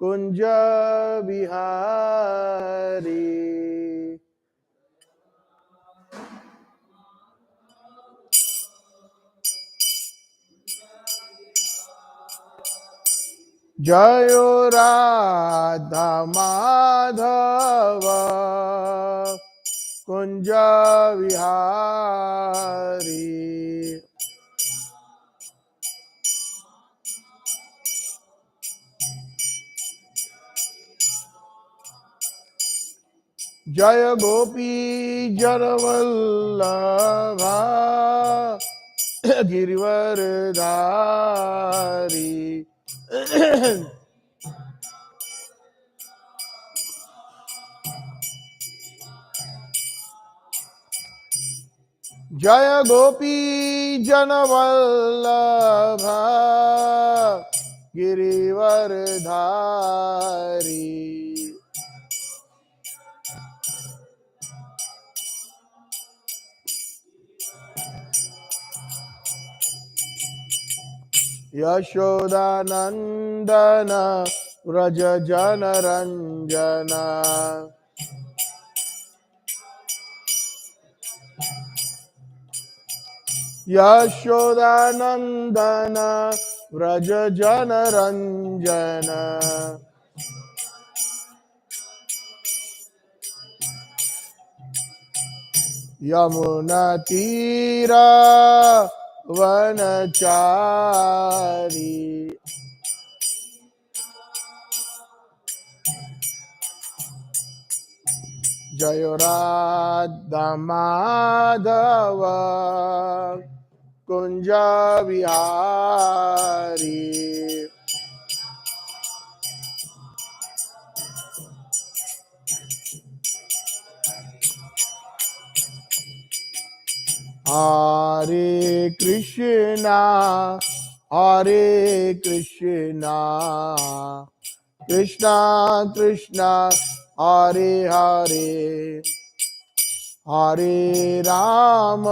कुंज बिहारी जयो राधा माधव कुंज विहारी जय गोपी जनवल्लभा गिरिवरधारी जय गोपी जनवल्लभा गिरिवरधारी यशोदानंदन व्रज जनरंजन यशोदानंदन व्रज जनरंजन यमुना तीरा वनचारी जय राधा माधव कुंज विहारी हरे कृष्णा कृष्णा कृष्णा हरे हरे हरे राम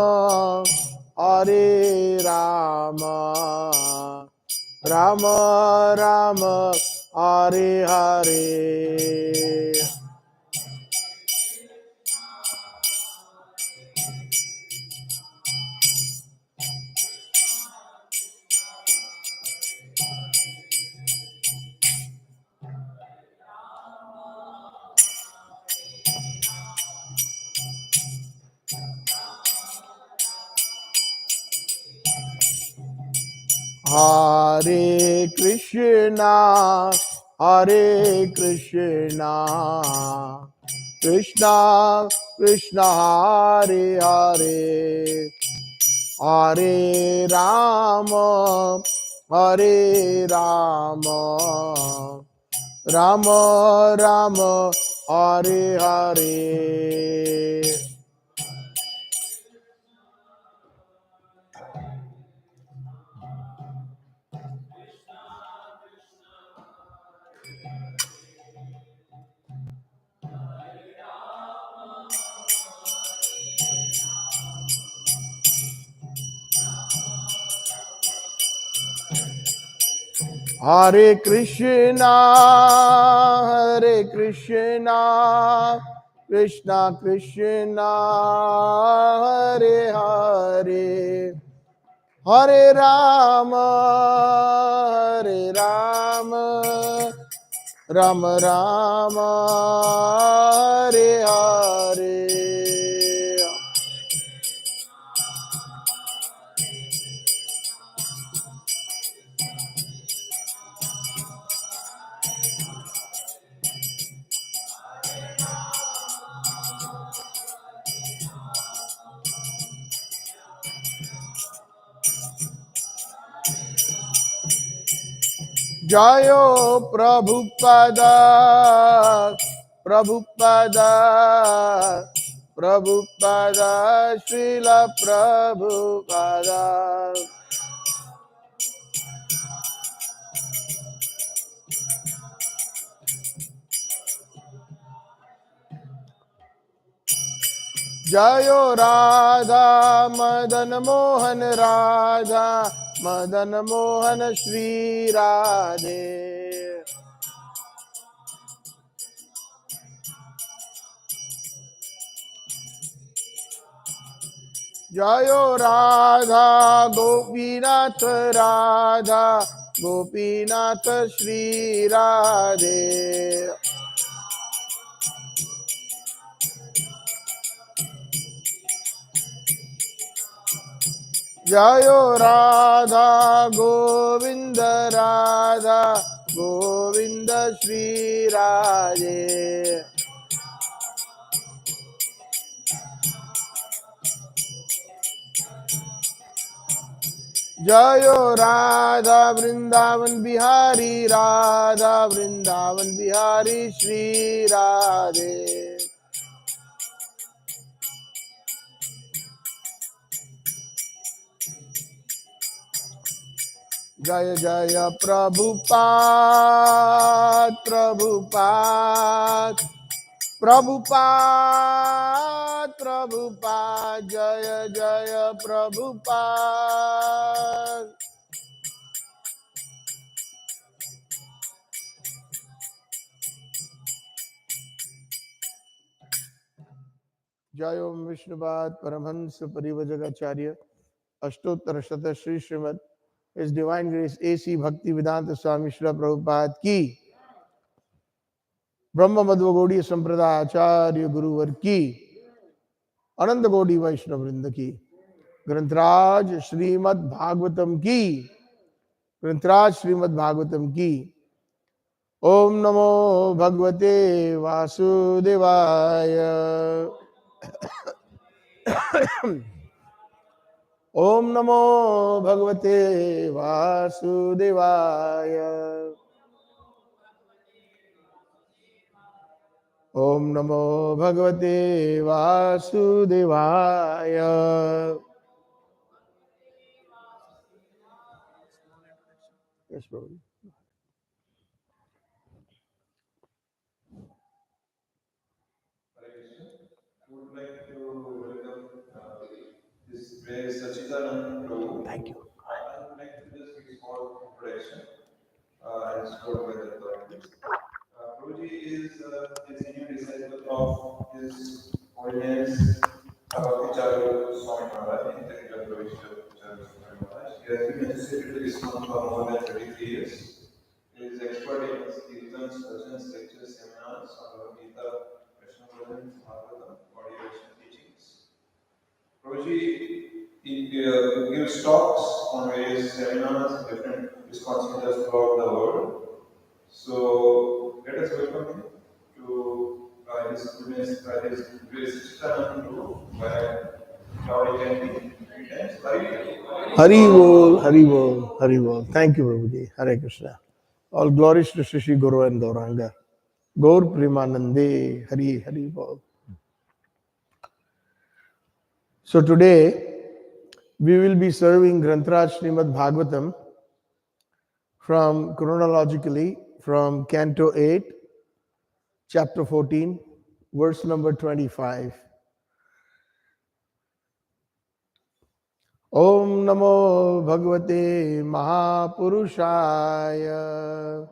राम राम हरे हरे हरे कृष्णा कृष्णा कृष्णा हरे हरे हरे राम राम राम हरे हरे हरे कृष्णा कृष्णा कृष्णा हरे हरे हरे राम राम राम हरे हरे जयो प्रभुपद श्रील प्रभुपद जयो राधा मदन मोहन राधा मदन मोहन श्री राधे। जयो राधा गोपीनाथ राधा गोपीनाथ श्री राधे। जयो राधा गोविंद राधा गोविंद श्री राधे। जयो राधा वृंदावन बिहारी राधा वृंदावन बिहारी श्री राधे। जय जय प्रभुपाद प्रभुपाद प्रभुपाद प्रभुपाद जय जय प्रभुपाद। जय ओम विष्णुपाद परमहंस परिव्रजकाचार्य अष्टोत्तर शत श्री श्रीमद इस डिवाइन ग्रेस AC भक्ति वेदांत स्वामी श्री प्रभुपाद की, ब्रह्म मध्व गौड़ीय संप्रदाय आचार्य गुरुवर की, अनंत गौड़ी वैष्णव वृंद की, ग्रंथराज श्रीमद् भागवतम की, ग्रंथराज श्रीमद् भागवतम की। ओम नमो भगवते वासुदेवाय। ओम नमो भगवते वासुदेवाय। ओम नमो भगवते वासुदेवाय। Yes, Prabhu. Would like to welcome this very Satchitananda Prabhu. Thank you. I would like to just give small introduction as told by the authorities. Prabhuji is a senior disciple of His Holiness Bhagavata.ca Swami Maharaj in Technical Provincial Church Swami Maharaj. He has been associated with ISKCON for more than 33 years. He is expert in kirtans, bhajans, lectures, seminars on Bhagavad-gita, Krishna Bhajan, Bhagavatam, audio teachings. Prabhuji gives talks on various seminars in different ISKCON centers throughout the world. So let us welcome him to His Holiness Satchitananda Prabhu by Gaudi chanting 3 times. Hari Bol, Hari Bol, Hari Bol. Thank you, Prabhuji. Hare Krishna. All glories to Shri Guru and Gauranga. Gaur Premanande, Hari Hari Bol. So today we will be serving Grantraj Srimad Bhagavatam from chronologically from Canto 8, Chapter 14, verse number 25. Om Namo Bhagavate Mahapurushaya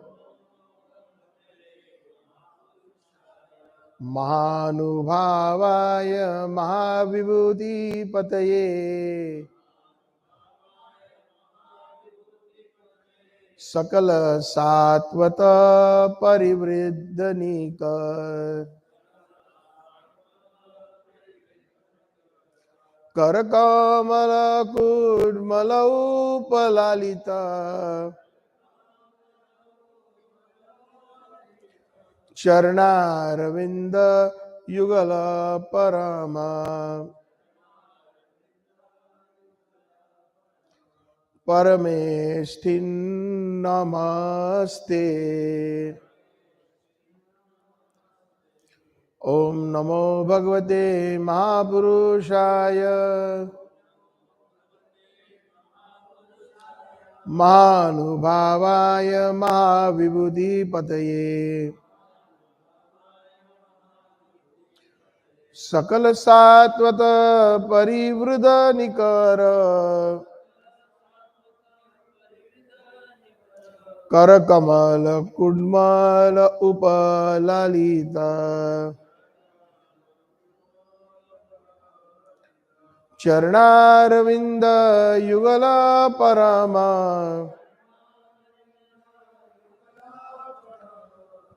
Mahanubhavaya Mahavibhuti Pataye Sakala Satvata Parivriddhanika Karakamala Kudmalau Charnaravinda Yugala Parama Paramestin Namaste. Om Namo Bhagavate Mahapurushaya Mahanubhavaya Mahavibhuti Pataye Sakala Satvata Parivruddha Nikara करकमल कुड्मल उपललिता चरणारविंद युगल परमा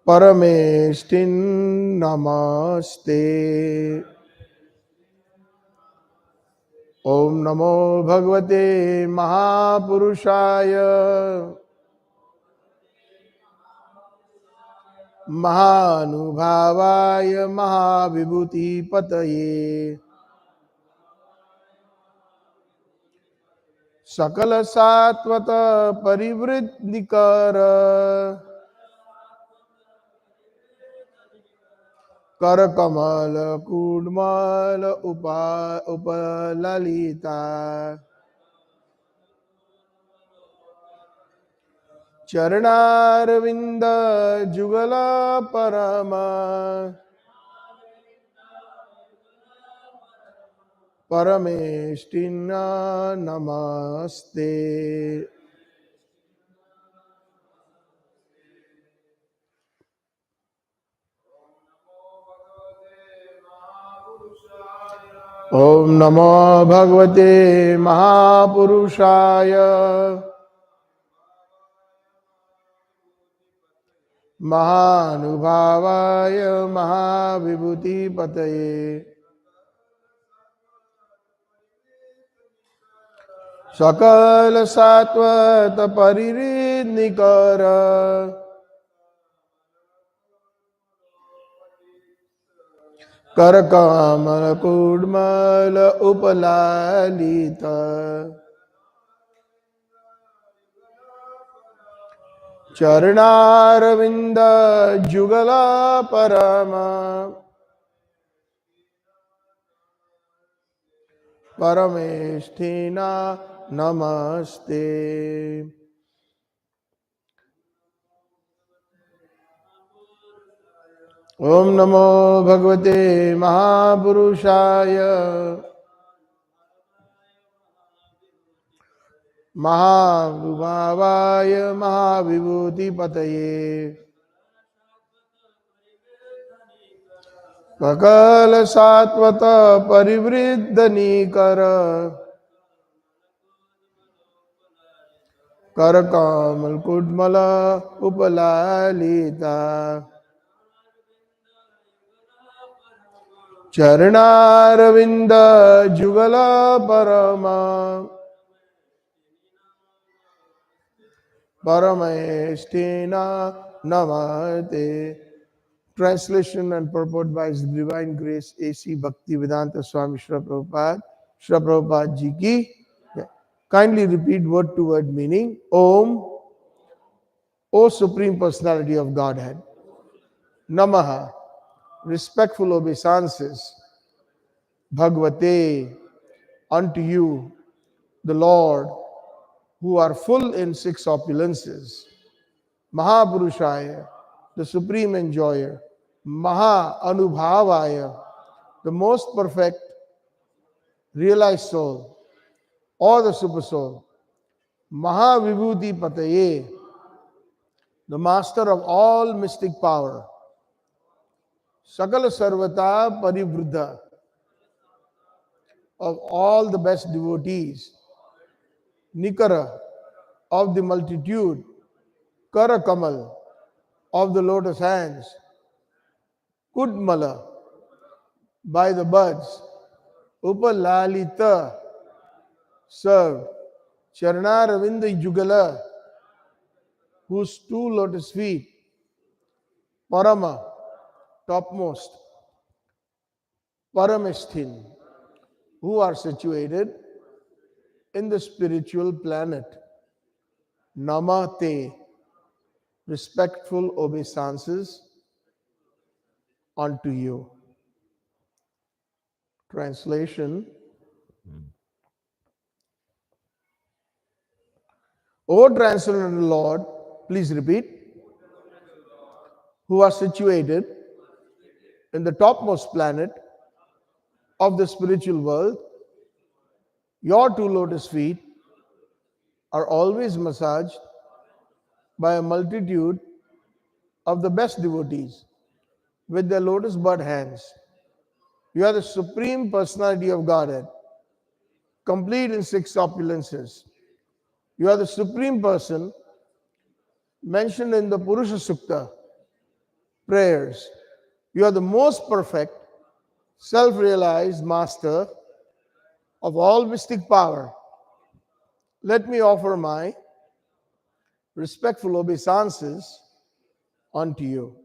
परमेष्टिन नमस्ते। ओम नमो भगवते महापुरुषाय महानुभावाय महाविभूतिपतये सकल सात्वत परिवृद्धिकर कर कमल कूर्मल उपललिता चरणारविंद जुगल परम परमेष्टिना नमस्ते। ओम नमो भगवते महापुरुषाय महानुभावाय महाविभूतिपतये सकल सात्वत परिनिकर कर कमल कुड्मल उपलालित चरणारविंद जुगल परम परमेष्ठिना नमस्ते। ओम नमो भगवते महापुरुषाय महानुभावाय महाविभूतिपतये सकल सात्वत परिवृद्धनीकर कर कमल कुड्मल उपलालिता चरणारविंद जुगल परम परमेष्ठिना नमस्ते। Translation and purport by His Divine Grace A.C. Bhaktivedanta Swami Srila Prabhupada. Srila Prabhupada Ji ki. Yeah. Kindly repeat word to word meaning. Om, O Supreme Personality of Godhead. Namaha, respectful obeisances. Bhagavate, unto you, the Lord, who are full in six opulences. Mahapurushaya, the Supreme Enjoyer. Maha Anubhavaya, the most perfect realized soul or the super soul. Mahavibhuti Pataye, the master of all mystic power. Sakala Sarvata Parivruddha, of all the best devotees. Nikara, of the multitude. Kara Kamal, of the lotus hands. Kudmala, by the buds. Upalalita, served. Charnaravinda Yugala, whose two lotus feet. Parama, topmost. Paramesthin, who are situated in the spiritual planet. Namate, respectful obeisances unto you. Translation. O Transcendental Lord, please repeat, who are situated in the topmost planet of the spiritual world, your two lotus feet are always massaged by a multitude of the best devotees with their lotus bud hands. You are the Supreme Personality of Godhead, complete in six opulences. You are the Supreme Person mentioned in the Purusha Sukta prayers. You are the most perfect, self-realized master of all mystic power. Let me offer my respectful obeisances unto you.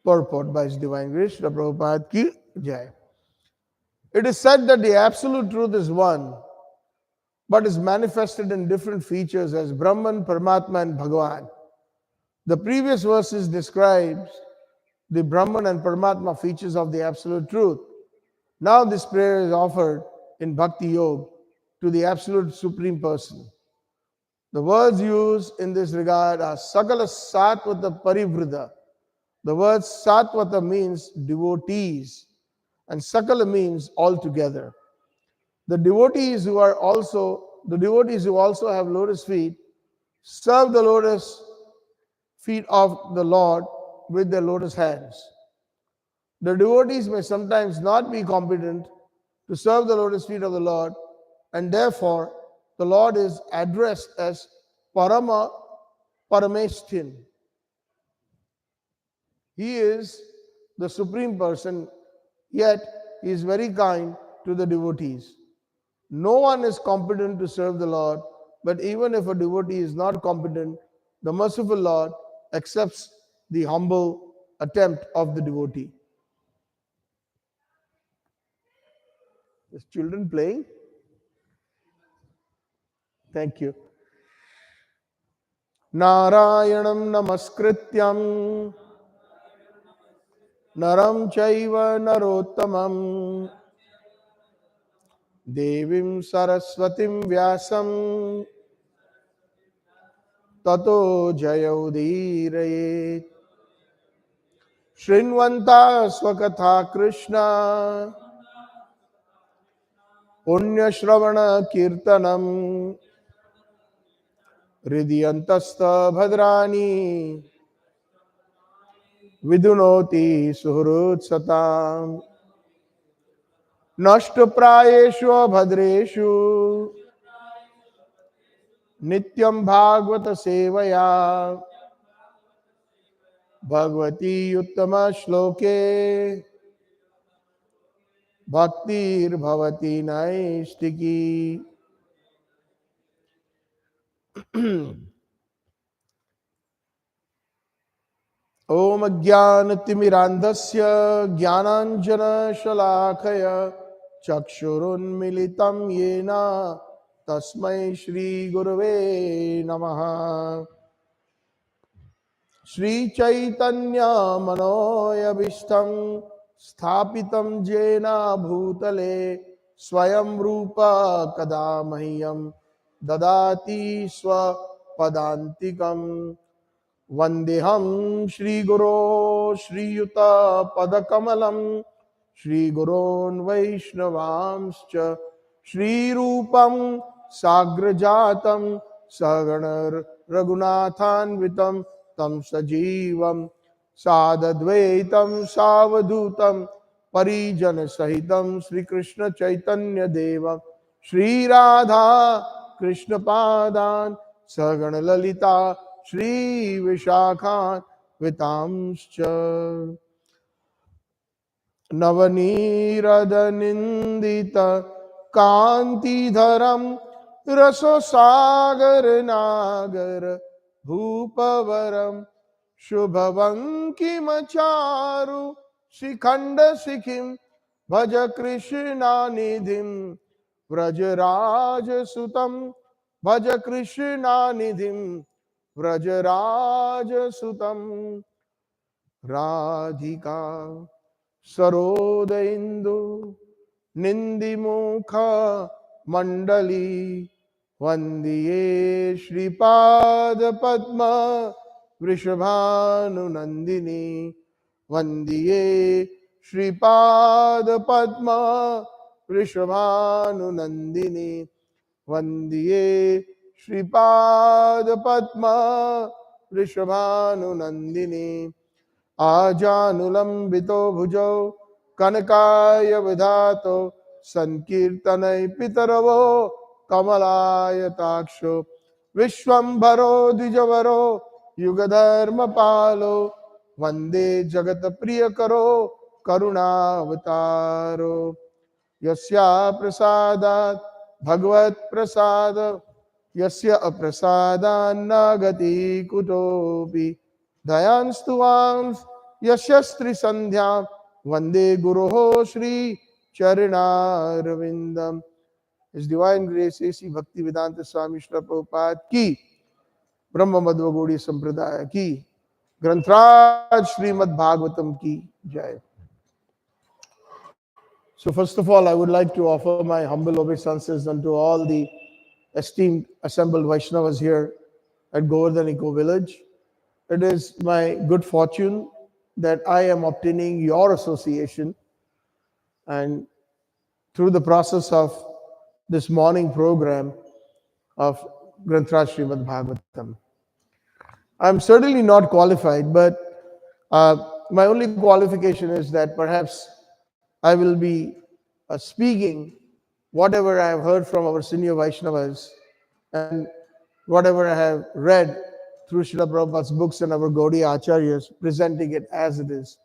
Purport by His Divine Grace, Srila Prabhupada ki Jai. It is said that the absolute truth is one, but is manifested in different features as Brahman, Paramatma, and Bhagavan. The previous verses describes the Brahman and Paramatma features of the absolute truth. Now this prayer is offered in Bhakti Yoga to the absolute Supreme Person. The words used in this regard are Sakala Satvata Parivrida. The word Satvata means devotees, and Sakala means altogether. The devotees who also have lotus feet serve the lotus feet of the Lord with their lotus hands. The devotees may sometimes not be competent to serve the lotus feet of the Lord, and therefore the Lord is addressed as Parama Parameshtin. He is the Supreme Person, yet He is very kind to the devotees. No one is competent to serve the Lord, but even if a devotee is not competent, the merciful Lord accepts the humble attempt of the devotee. Is children playing? Thank you. Narayanam namaskrityam naram chaiva narottamam devim saraswatim vyasam tato jayaudirayet shrinvanta swakatha krishna punya shravana kirtanam hridiyantasta bhadrani vidunoti suhrut satam nashtaprayeshu bhadreshu nityam bhagavata sevaya bhagavati uttama shloke bhaktir bhavati naistiki. Om Ajnanatimirandhasya Jnananjana Shalakaya Chakshurunmilitam Yena Tasmai Shri Gurave Namaha. Shri Chaitanya Manoyabhishtam Sthapitam Jena Bhutale Swayam Rupa Kadamahyam Dadati Swa Padantikam. Vandeham Shri Guru Shri Yuta Padakamalam Shri Gurun Vaishnavamscha Shri Rupam Sagrajatam Saganar Raghunathanvitam Tam Sajivam Sadadvaitam Savadutam Parijana Sahitam Shri Krishna Chaitanya Devam Shri Radha Krishna Padan Sagana Lalita Shri Vishakhan Vitamscha Navaniradhanindita Kantidharam Rasosagar Nagar Bhupavaram Shubhavankimacharu Shikhanda Sikhim Bhaja Krishna Nidhim Vrajaraja Sutam Bhaja Krishna Nidhim Vrajaraja Sutam Radhika Sarodaindu Nindimukha Mandali Vandiye Shripad Padma Vrishabhanu Nandini Vandiye Shripad Padma Vrishabhanu Nandini Vandiye Shripad पद्म वृषभानुनंदिनी आजानुलंबितो भुजौ कनकाय विधातो संकीर्तनै पितरवो कमलायताक्षो विश्वंभरो द्विजवरो युगधर्म पालो वंदे जगत प्रिय करो करुणावतारो यस्या प्रसादात् भगवत प्रसाद यस्य अप्रसादान्न गति कुतोऽपि दयांस्तु वांस यशस्त्री संध्या वंदे गुरोः Shri चरणारविंदम. His Divine Grace A.C. Bhakti Vedanta Swami Srila Prabhupada की, ब्रह्म मध्व गौड़ी संप्रदाय की, ग्रंथराज श्रीमद् भागवतम की जय. So first of all, I would like to offer my humble obeisances unto all the esteemed assembled Vaishnavas here at Govardhan Eco Village. It is my good fortune that I am obtaining your association, and through the process of this morning program of Granth Raj Srimad Bhagavatam. I'm certainly not qualified, but my only qualification is that perhaps I will be speaking whatever I have heard from our senior Vaishnavas and whatever I have read through Srila Prabhupada's books and our Gaudiya Acharyas, presenting it as it is.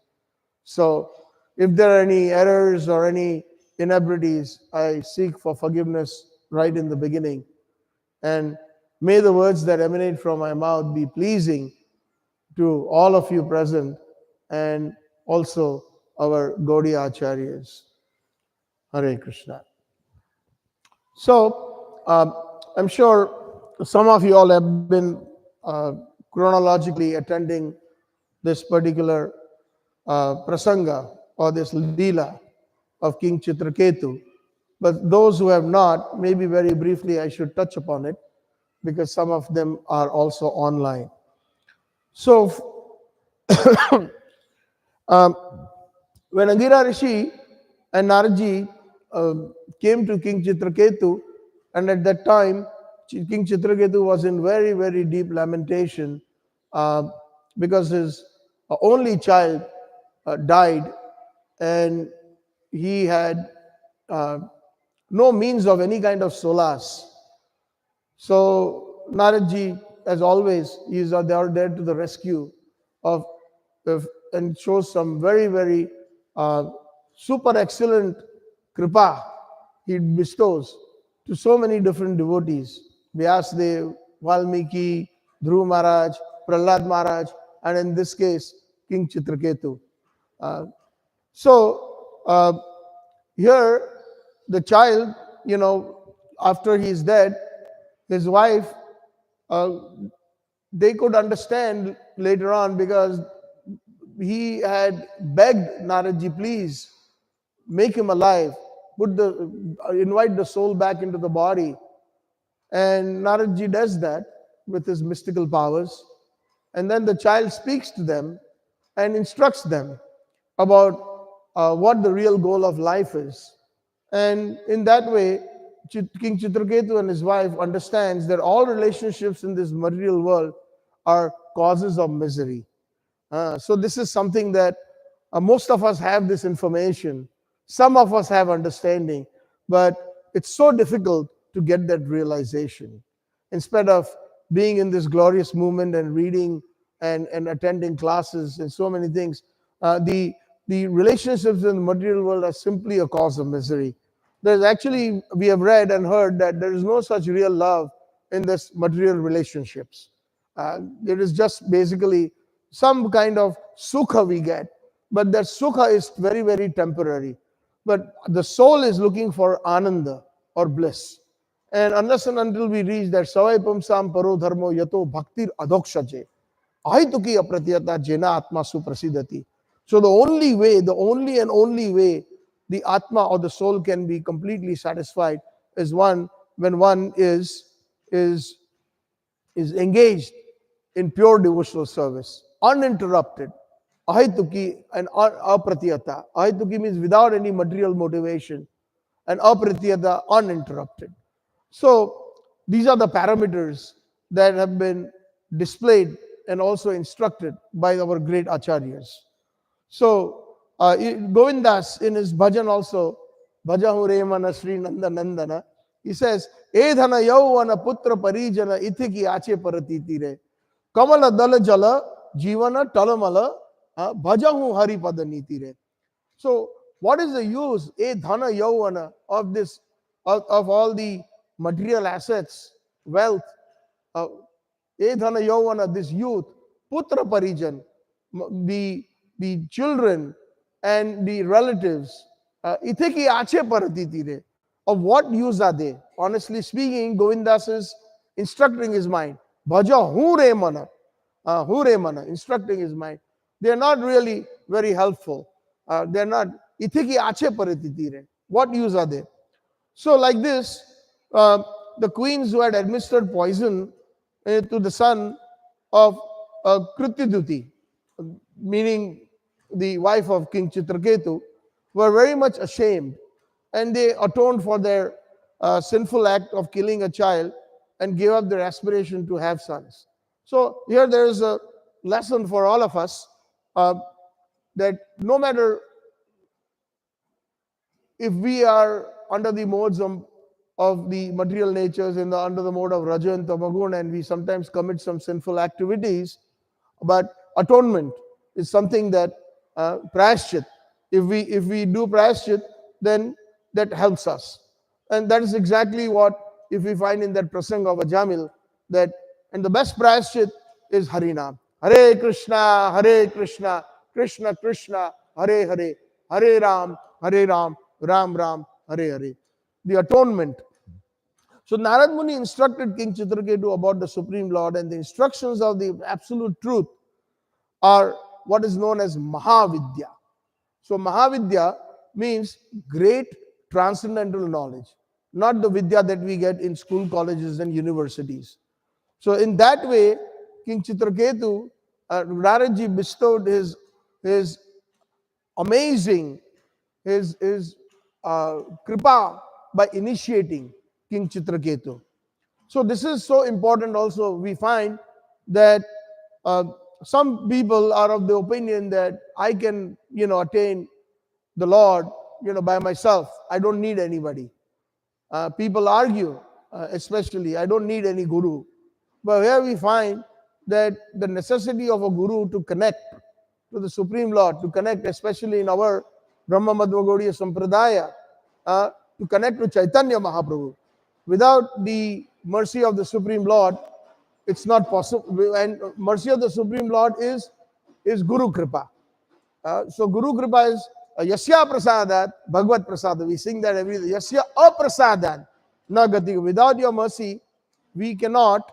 So if there are any errors or any inabilities, I seek for forgiveness right in the beginning. And may the words that emanate from my mouth be pleasing to all of you present and also our Gaudiya Acharyas. Hare Krishna. So, I'm sure some of you all have been chronologically attending this particular prasanga or this lila of King Chitraketu. But those who have not, maybe very briefly I should touch upon it because some of them are also online. So, when Angira Rishi and Naradji came to King Chitraketu, and at that time, King Chitraketu was in very, very deep lamentation because his only child died, and he had no means of any kind of solace. So Naradji, as always, he is there to the rescue of and shows some very, very super excellent kripa he bestows to so many different devotees. Vyasdev, Valmiki, Dhruv Maharaj, Prahlad Maharaj, and in this case, King Chitraketu. So here, the child, after he's dead, his wife, they could understand later on because he had begged Naradji, please make him alive, invite the soul back into the body. And Naradji does that with his mystical powers. And then the child speaks to them and instructs them about what the real goal of life is. And in that way, King Chitraketu and his wife understands that all relationships in this material world are causes of misery. So this is something that most of us have this information. Some of us have understanding, but it's so difficult to get that realization. Instead of being in this glorious movement and reading and attending classes and so many things, the relationships in the material world are simply a cause of misery. There's actually, we have read and heard that there is no such real love in this material relationships. It is just basically some kind of sukha we get, but that sukha is very, very temporary. But the soul is looking for ananda or bliss. And unless and until we reach that savai pumsam paro dharmo yato bhaktir adokshaje, ahituki apratiyata jena atma suprasidati. So the only way, the only and only way the atma or the soul can be completely satisfied is when one is engaged in pure devotional service, uninterrupted, ahituki and apratiyata. Ahituki means without any material motivation, and apratiyata, uninterrupted. So These are the parameters that have been displayed and also instructed by our great acharyas. So, Govindas in his bhajan also, Bhajahu Remana Sri Nanda Nandana, he says, Edhana Yauvana Putra Parijana Ithiki Ache Paratiti Re, Kamala Dala Jala Jivana Talamala Bhajahu Hari Padaniti Re. So, what is the use, Edhana Yauvana, of this, of all the material assets, wealth, uh, Edhana Yauvana, this youth, Putra Parijan, the, the children and the relatives, Itheki Ache Paratitire, of what use are they? Honestly speaking, Govindas is instructing his mind. Bhaja Hure Mana, Hure Mana, instructing his mind. They are not really very helpful. They are not, Itheki Ache Paratitire. What use are they? So, like this, uh, the queens who had administered poison to the son of Krityaduti, meaning the wife of King Chitraketu, were very much ashamed, and they atoned for their sinful act of killing a child and gave up their aspiration to have sons. So, here there is a lesson for all of us, that no matter if we are under the modes of the material natures under the mode of Raja and Tamagun, and we sometimes commit some sinful activities, but atonement is something that prayashchit. If we do prayashchit, then that helps us, and that is exactly what if we find in that prasang of Ajamil, that and the best prayashchit is Harinam. Hare Krishna, Krishna Krishna, Hare Hare, Hare Ram, Ram Ram, Hare Hare. The atonement. So Narad Muni instructed King Chitraketu about the Supreme Lord, and the instructions of the absolute truth are what is known as Mahavidya. So Mahavidya means great transcendental knowledge, not the Vidya that we get in school, colleges, and universities. So in that way, King Chitraketu, Naradji bestowed his amazing, his kripa by initiating King Chitraketu. So this is so important also. We find that some people are of the opinion that I can, attain the Lord, by myself. I don't need anybody. People argue, especially, I don't need any guru. But here we find that the necessity of a guru to connect to the Supreme Lord, to connect, especially in our Brahma Madhva Gaudiya Sampradaya, to connect to Chaitanya Mahaprabhu. Without the mercy of the Supreme Lord, it's not possible. And mercy of the Supreme Lord is Guru Kripa. So Guru Kripa is Yasya Prasadat, Bhagavad Prasada. We sing that every day. Yasya Aprasadat, Nagati. Without your mercy, we cannot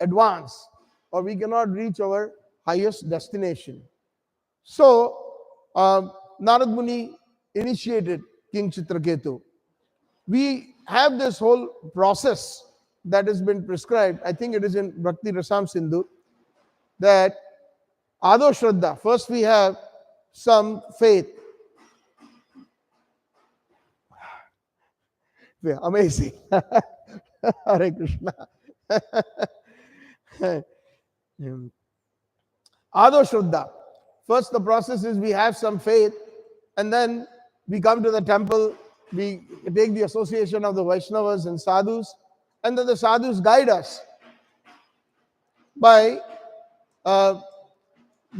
advance, or we cannot reach our highest destination. So, Narad Muni initiated King Chitraketu. We have this whole process that has been prescribed. I think it is in Bhakti Rasam Sindhu, that Ado Shraddha. First we have some faith. Yeah, amazing. Hare Krishna. Ado Shraddha. First the process is we have some faith, and then we come to the temple, we take the association of the Vaishnavas and sadhus, and then the sadhus guide us by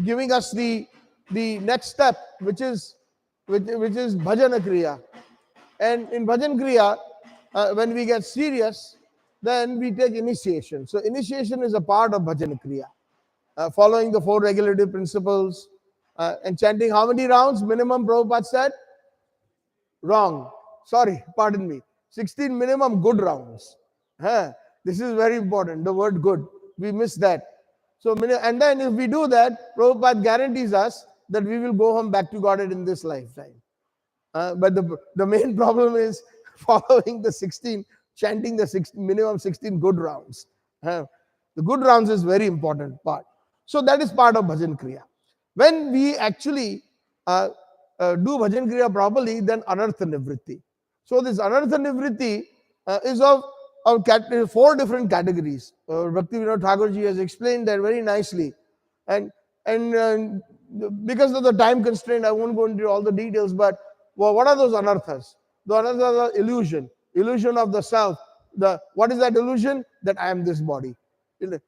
giving us the next step, which is bhajana kriya. And in bhajan kriya, when we get serious, then we take initiation. So initiation is a part of bhajan kriya. Following the 4 regulative principles, and chanting how many rounds minimum, Prabhupada said? Wrong. Sorry, pardon me. 16 minimum good rounds. This is very important, the word good. We miss that. So, and then if we do that, Prabhupada guarantees us that we will go home back to Godhead in this lifetime. But the main problem is following the 16, chanting the minimum 16 good rounds. The good rounds is very important part. So that is part of bhajan kriya. When we actually do bhajan kriya properly, then anartha nivritti. So this anartha nivritti is of four different categories. Bhakti Vinod Thakurji has explained that very nicely. And, and because of the time constraint, I won't go into all the details, but what are those anarthas? The anarthas are illusion of the self. What is that illusion? That I am this body.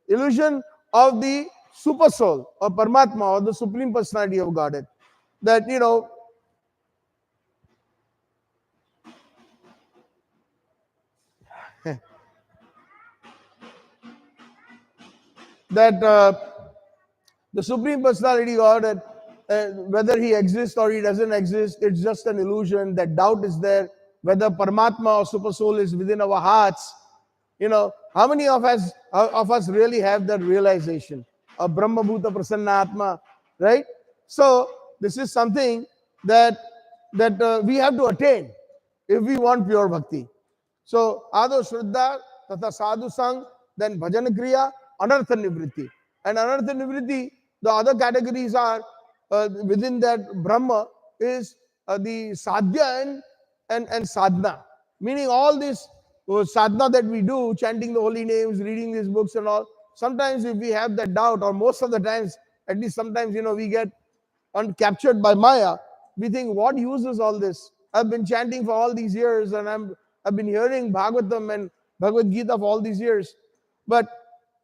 Illusion of the super soul or Paramatma or the Supreme Personality of Godhead. That, that the Supreme Personality Godhead, whether he exists or he doesn't exist, it's just an illusion. That doubt is there. Whether Paramatma or Super Soul is within our hearts, how many of us really have that realization of Brahma Bhuta Prasanna Atma, right? So this is something that we have to attain if we want pure bhakti. So Ado Shraddha, Tata Sadhu Sang, then Bhajan Kriya, Anartha Nivritti. And Anartha Nivritti, the other categories are within that Brahma is the Sadhya and Sadhana. Meaning all this sadhana that we do, chanting the holy names, reading these books and all, sometimes if we have that doubt, or most of the times, at least sometimes, we get captured by Maya, we think, what use is all this? I've been chanting for all these years and I've been hearing Bhagavatam and Bhagavad Gita for all these years. But,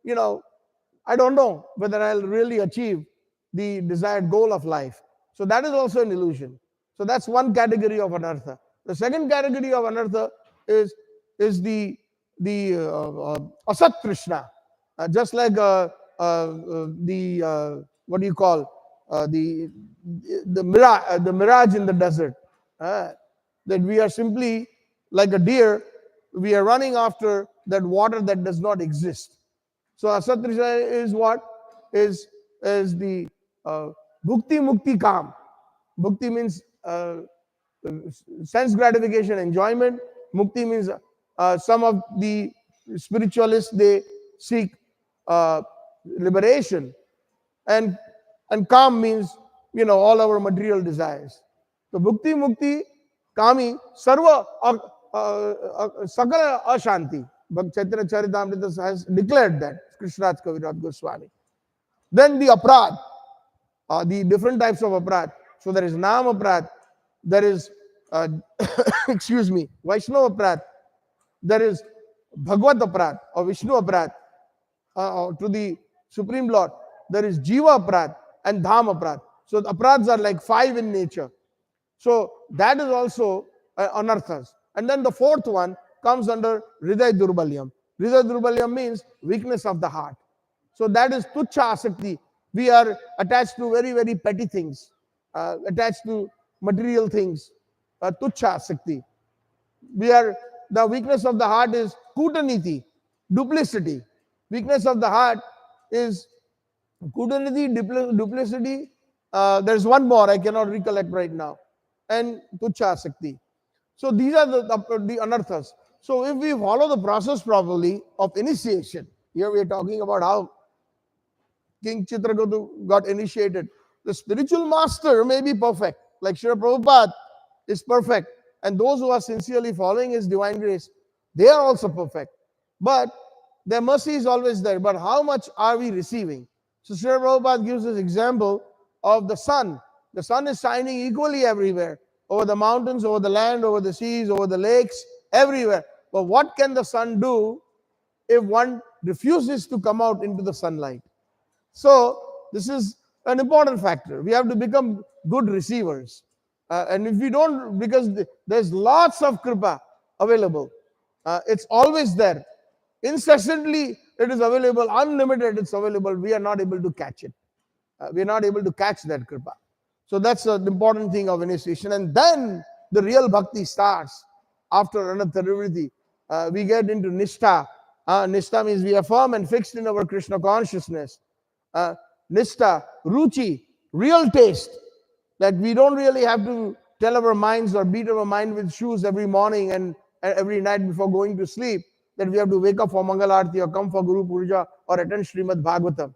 I don't know whether I'll really achieve the desired goal of life. So that is also an illusion. So that's one category of anartha. The second category of anartha is the asat Krishna, just like the what do you call the mirage in the desert. That we are simply like a deer, we are running after that water that does not exist. So asat Krishna is what is the bhukti mukti kam. Bhukti means sense gratification, enjoyment. Mukti means some of the spiritualists, they seek liberation, and calm means all our material desires. So bhukti mukti kami sarva sakala ashanti. Bhakt Chaitanya Charitamrita has declared that, Krishnaraj Kaviraj Goswami. Then the aprad, the different types of aprad. So there is nam aprad, there is excuse me, Vaishnava aprad, there is Bhagavad aprad or Vishnu aprad to the Supreme Lord. There is Jiva aprad and Dham aprad. So the aprads are like 5 in nature. So that is also anarthas. And then the fourth one comes under Hriday Durbalyam. Hriday Durbalyam means weakness of the heart. So that is Tuchha Asakti. We are attached to very, very petty things, attached to material things. Tuchha Asakti. The weakness of the heart is Kutaniti, duplicity. Weakness of the heart is Kutaniti, duplicity. There's one more I cannot recollect right now. And Tuchha Asakti. So these are the anarthas. So if we follow the process properly of initiation, here we are talking about how King Chitraketu got initiated. The spiritual master may be perfect, like Srila Prabhupada is perfect, and those who are sincerely following his divine grace, they are also perfect. But their mercy is always there. But how much are we receiving? So Srila Prabhupada gives this example of the sun. The sun is shining equally everywhere, over the mountains, over the land, over the seas, over the lakes, everywhere. But what can the sun do if one refuses to come out into the sunlight? So this is an important factor. We have to become good receivers. And if we don't, because there's lots of kripa available. It's always there. Incessantly it is available, unlimited it's available. We are not able to catch it. We are not able to catch that kripa. So that's an important thing of initiation. And then the real bhakti starts after anartha. We get into nishtha. Nishtha means we are firm and fixed in our Krishna consciousness. Nishtha, ruchi, real taste. That we don't really have to tell our minds or beat our mind with shoes every morning and every night before going to sleep, that we have to wake up for Mangal Arati or come for Guru Puja or attend Srimad Bhagavatam.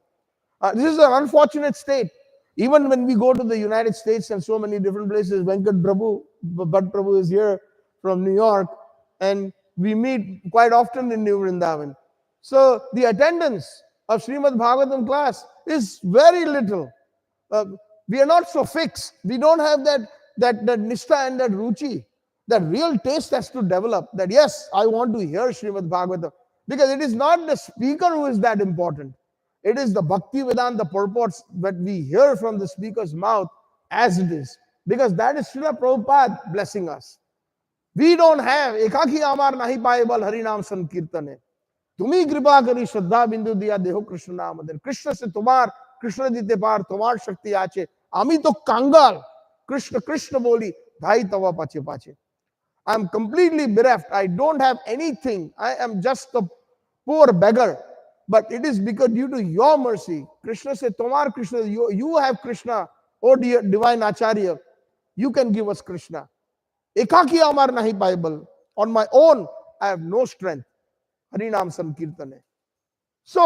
This is an unfortunate state. Even when we go to the United States and so many different places, Venkat Prabhu, Bhatt Prabhu is here from New York, and we meet quite often in New Vrindavan. So the attendance of Srimad Bhagavatam class is very little. Uh, we are not so fixed. We don't have that nishta and that ruchi. That real taste has to develop. That yes, I want to hear Srimad Bhagavatam. Because it is not the speaker who is that important. It is the Bhakti Vedanta purports that we hear from the speaker's mouth as it is. Because that is Srila Prabhupada blessing us. We don't have ekaki amar nahi paebal harinam sankirtane. তুমি কৃপা করি শ্রদ্ধা বিন্দু দিয়া দেহ কৃষ্ণ নাম আমাদের কৃষ্ণ সে তোমার কৃষ্ণ দিতে পার তোমার শক্তি আছে আমি তো কাঙ্গাল কৃষ্ণ কৃষ্ণ বলি ধাই তবা পাছে পাছে I am completely bereft. I don't have anything. I am just a poor beggar. But it is because due to your mercy. Krishna said, Tomar Krishna, you have Krishna, oh dear divine Acharya. You can give us Krishna. Ekaki amar nahi Bible. On my own, I have no strength. Harinam Sankirtane. So,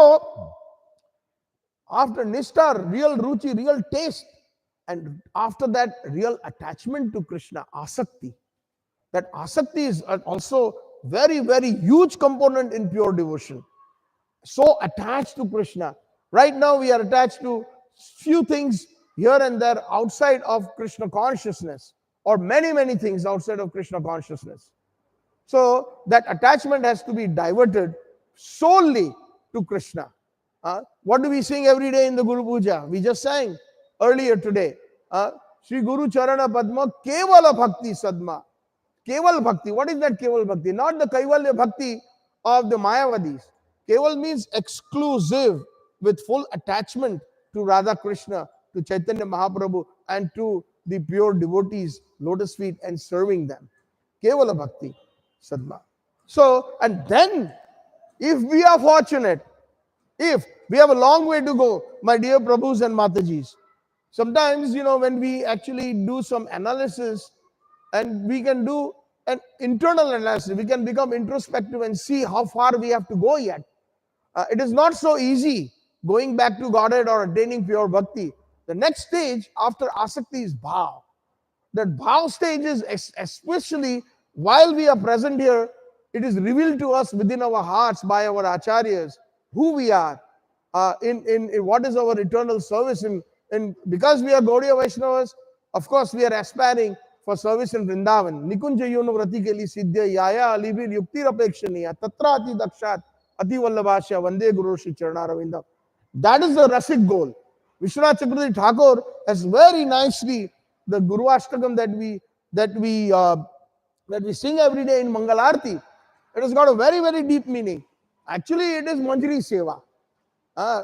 after Nishta, real ruchi, real taste, and after that, real attachment to Krishna, asakti. That asakti is also very, very huge component in pure devotion. So attached to Krishna. Right now we are attached to few things here and there outside of Krishna consciousness, or many, many things outside of Krishna consciousness. So that attachment has to be diverted solely to Krishna. What do we sing every day in the Guru Puja? We just sang earlier today. Sri Guru Charana Padma Kevala Bhakti Sadma. Keval Bhakti. What is that Keval Bhakti? Not the Kaivalya Bhakti of the Mayavadis. Keval means exclusive, with full attachment to Radha Krishna, to Chaitanya Mahaprabhu, and to the pure devotees, lotus feet, and serving them. Kevala Bhakti Sadma. So, and then, if we are fortunate, if we have a long way to go, my dear Prabhus and Matajis, sometimes, when we actually do some analysis, and we can do an internal analysis, we can become introspective and see how far we have to go yet. It is not so easy going back to Godhead or attaining pure bhakti. The next stage after asakti is bhav. That bhav stage is especially while we are present here, it is revealed to us within our hearts by our acharyas who we are, in what is our eternal service. In because we are Gaudiya Vaishnavas, of course we are aspiring for service in Vrindavan. Nikunja yono vrati ke liye siddhya yaya alibir yuktir apekshaniya tatra ati dakshat ati vallabhasya vande guru shri charanaravindam. That is the Rasik goal. Vishwanath Chakravarti Thakur has very nicely, the Guru Ashtakam that we sing every day in Mangal Arti, it has got a very, very deep meaning. Actually, it is Manjari Seva.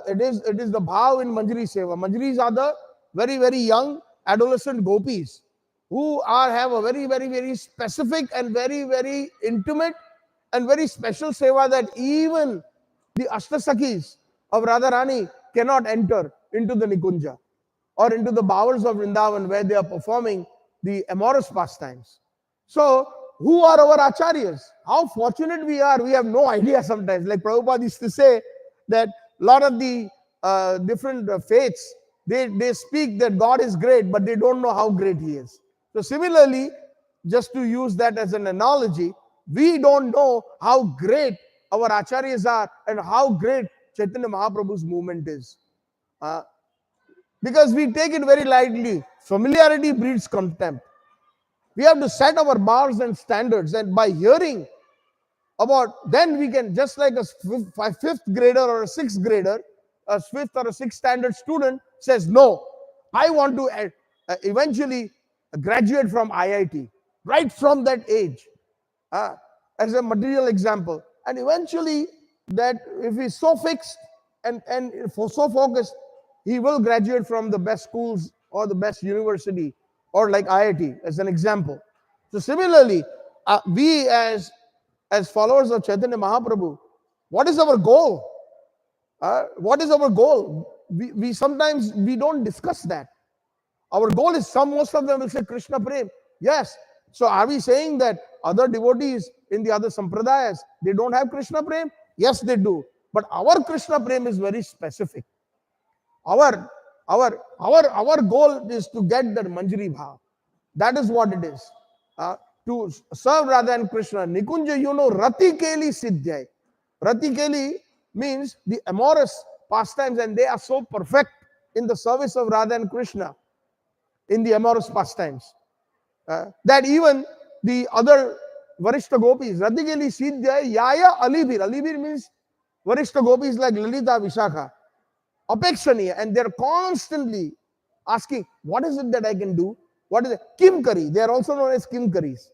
It is the bhav in Manjari Seva. Manjaris are the very, very young adolescent gopis who have a very, very, very specific and very, very intimate and very special seva that even the Ashtasakis of Radharani cannot enter into the Nikunja or into the bowels of Vrindavan where they are performing the amorous pastimes. So, who are our acharyas? How fortunate we are, we have no idea sometimes. Like Prabhupada used to say that a lot of the different faiths, they speak that God is great, but they don't know how great He is. So similarly, just to use that as an analogy, we don't know how great our acharyas are and how great Chaitanya Mahaprabhu's movement is. Because we take it very lightly. Familiarity breeds contempt. We have to set our bars and standards, and by hearing about, then we can, just like a fifth grader or a sixth grader, a fifth or a sixth standard student says, no, I want to eventually graduate from IIT, right from that age, as a material example. And eventually, that if he's so fixed and so focused, he will graduate from the best schools or the best university, or like IIT as an example. So similarly, we as followers of Chaitanya Mahaprabhu, what is our goal? What is our goal? We sometimes we don't discuss that. Our goal is, most of them will say Krishna Prem. Yes. So are we saying that other devotees in the other sampradayas, they don't have Krishna Prem? Yes, they do. But our Krishna Prem is very specific. Our goal is to get that Manjari Bhav. That is what it is. to serve Radha and Krishna. Nikunja, you know, Rati Keli Siddhyai. Rati Keli means the amorous pastimes, and they are so perfect in the service of Radha and Krishna in the amorous pastimes that even the other Varishta gopis, Rati Keli Siddhyai, Yaya Alibir. Alibir means Varishta gopis like Lalita, Vishakha, Apekshaniya, and they're constantly asking, what is it that I can do? What is it? Kimkari. They are also known as Kimkaris.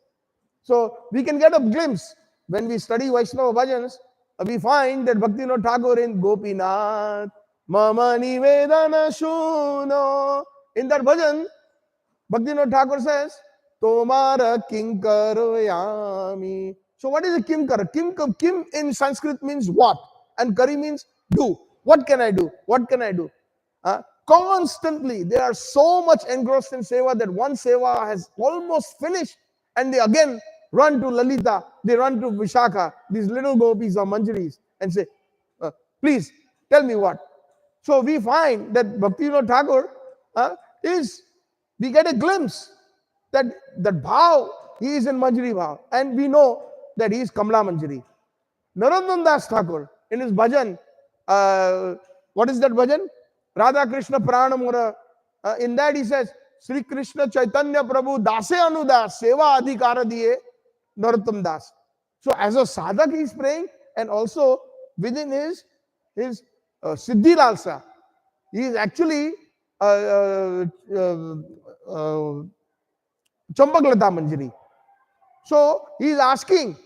So we can get a glimpse when we study Vaishnava bhajans. We find that Bhaktivinoda Thakur in Gopinath, Mama Nivedana Shuno. In that bhajan, Bhaktivinoda Thakur says, Tomara Kinkaroyami. So what is a Kimkar? Kim in Sanskrit means what? And Kari means do. What can I do? What can I do? Constantly, they are so much engrossed in seva that one seva has almost finished and they again run to Lalita, they run to Vishakha, these little gopis or manjaris, and say, please tell me what. So we find that Bhaktivinoda Thakur we get a glimpse that bhav, he is in Manjari bhav, and we know that he is Kamla Manjari. Narottam Das Thakur, in his bhajan, what is that bhajan? Radha Krishna Pranamura. In that he says, Sri Krishna Chaitanya Prabhu Dase Anudas Seva Adhikara Diye Narottam Das. So as a sadhak he is praying, and also within his Siddhi Lalsa, he is actually Champaklata Manjari. So he is asking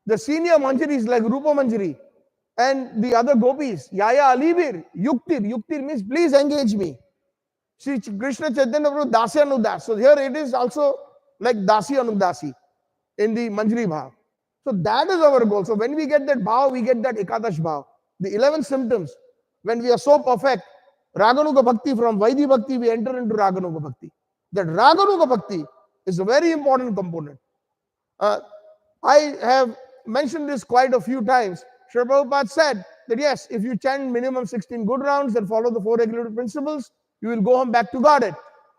the senior Manjaris like Rupa Manjari and the other gopis, Yaya Alibir, Yuktir. Yuktir means please engage me. Sri Krishna Chaitanya Prabhu Dasi Anudas. So here it is also like Dasi Anudasi in the Manjari Bhav. So that is our goal. So when we get that Bhav, we get that Ekadash Bhav. The 11 symptoms, when we are so perfect, Raganuga Bhakti, from Vaidhi Bhakti, we enter into Raganuga Bhakti. That Raganuga Bhakti is a very important component. I have mentioned this quite a few times. Srila Prabhupada said that yes, if you chant minimum 16 good rounds and follow the 4 regulative principles, you will go home back to Godhead.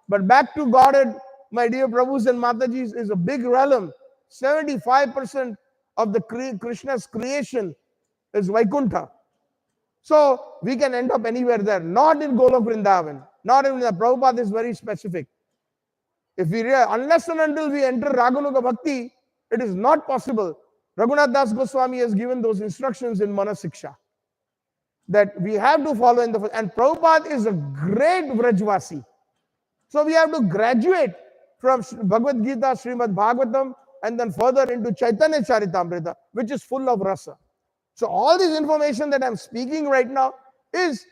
But back to Godhead, my dear Prabhus and Matajis, is a big realm. 75% of the Krishna's creation is Vaikuntha. So we can end up anywhere there, not in Golok Vrindavan, not in the Prabhupada is very specific. If we unless and until we enter Raganuga Bhakti, it is not possible. Raghunath Das Goswami has given those instructions in Manasiksha that we have to follow in the, and Prabhupada is a great Vrajvasi. So we have to graduate from Bhagavad Gita, Srimad Bhagavatam, and then further into Chaitanya Charitamrita, which is full of rasa. So all this information that I'm speaking right now is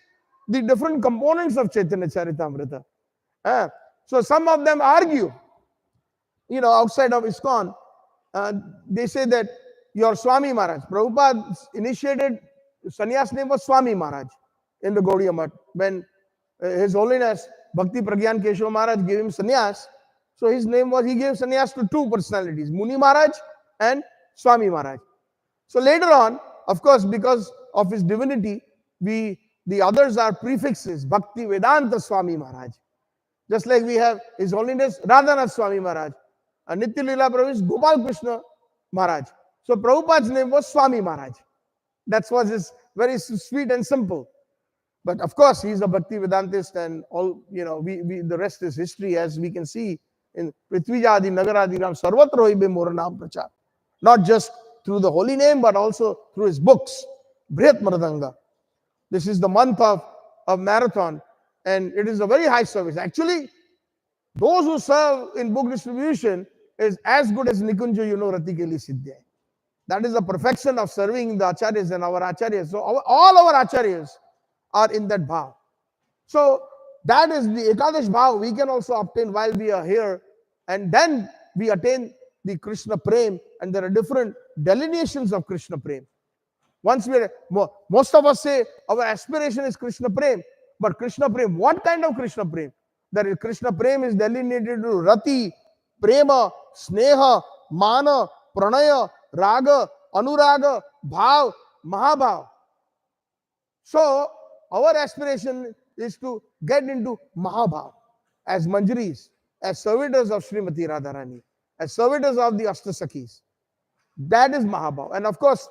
the different components of Chaitanya Charitamrita. So some of them argue, outside of ISKCON, they say that your Swami Maharaj, Prabhupada initiated, sannyas name was Swami Maharaj in the Gaudiya Math. When His Holiness Bhakti Pragyan Keshav Maharaj gave him sannyas, so his name was, he gave sannyas to 2 personalities, Muni Maharaj and Swami Maharaj. So later on, of course, because of his divinity, the others are prefixes, Bhakti Vedanta Swami Maharaj. Just like we have His Holiness Radhanath Swami Maharaj, and Nitya Leela Prabhu is Gopal Krishna Maharaj. So Prabhupada's name was Swami Maharaj. That was his very sweet and simple. But of course, he's a Bhakti Vedantist, and all, the rest is history, as we can see in Prithvijadi Nagaradi Ram Sarvatra Hoibe Moranam Prachar. Not just through the holy name, but also through his books, Brihat Mradanga. This is the month of marathon, and it is a very high service. Actually, those who serve in book distribution is as good as Nikunja, Rati Keli Siddhyai. That is the perfection of serving the acharyas and our acharyas. So all our acharyas are in that bhav. So that is the Ekadash bhav we can also obtain while we are here, and then we attain the Krishna Prem, and there are different delineations of Krishna Prem. Once most of us say our aspiration is Krishna Prem, but Krishna Prem, what kind of Krishna Prem? That is, Krishna Prem is delineated to Rati, Prema, Sneha, Mana, Pranaya, Raga, Anuraga, Bhav, Mahabhav. So our aspiration is to get into Mahabhav as Manjaris, as servitors of Srimati Radharani. as servitors of the Ashtasakis. That is Mahabhav. And of course,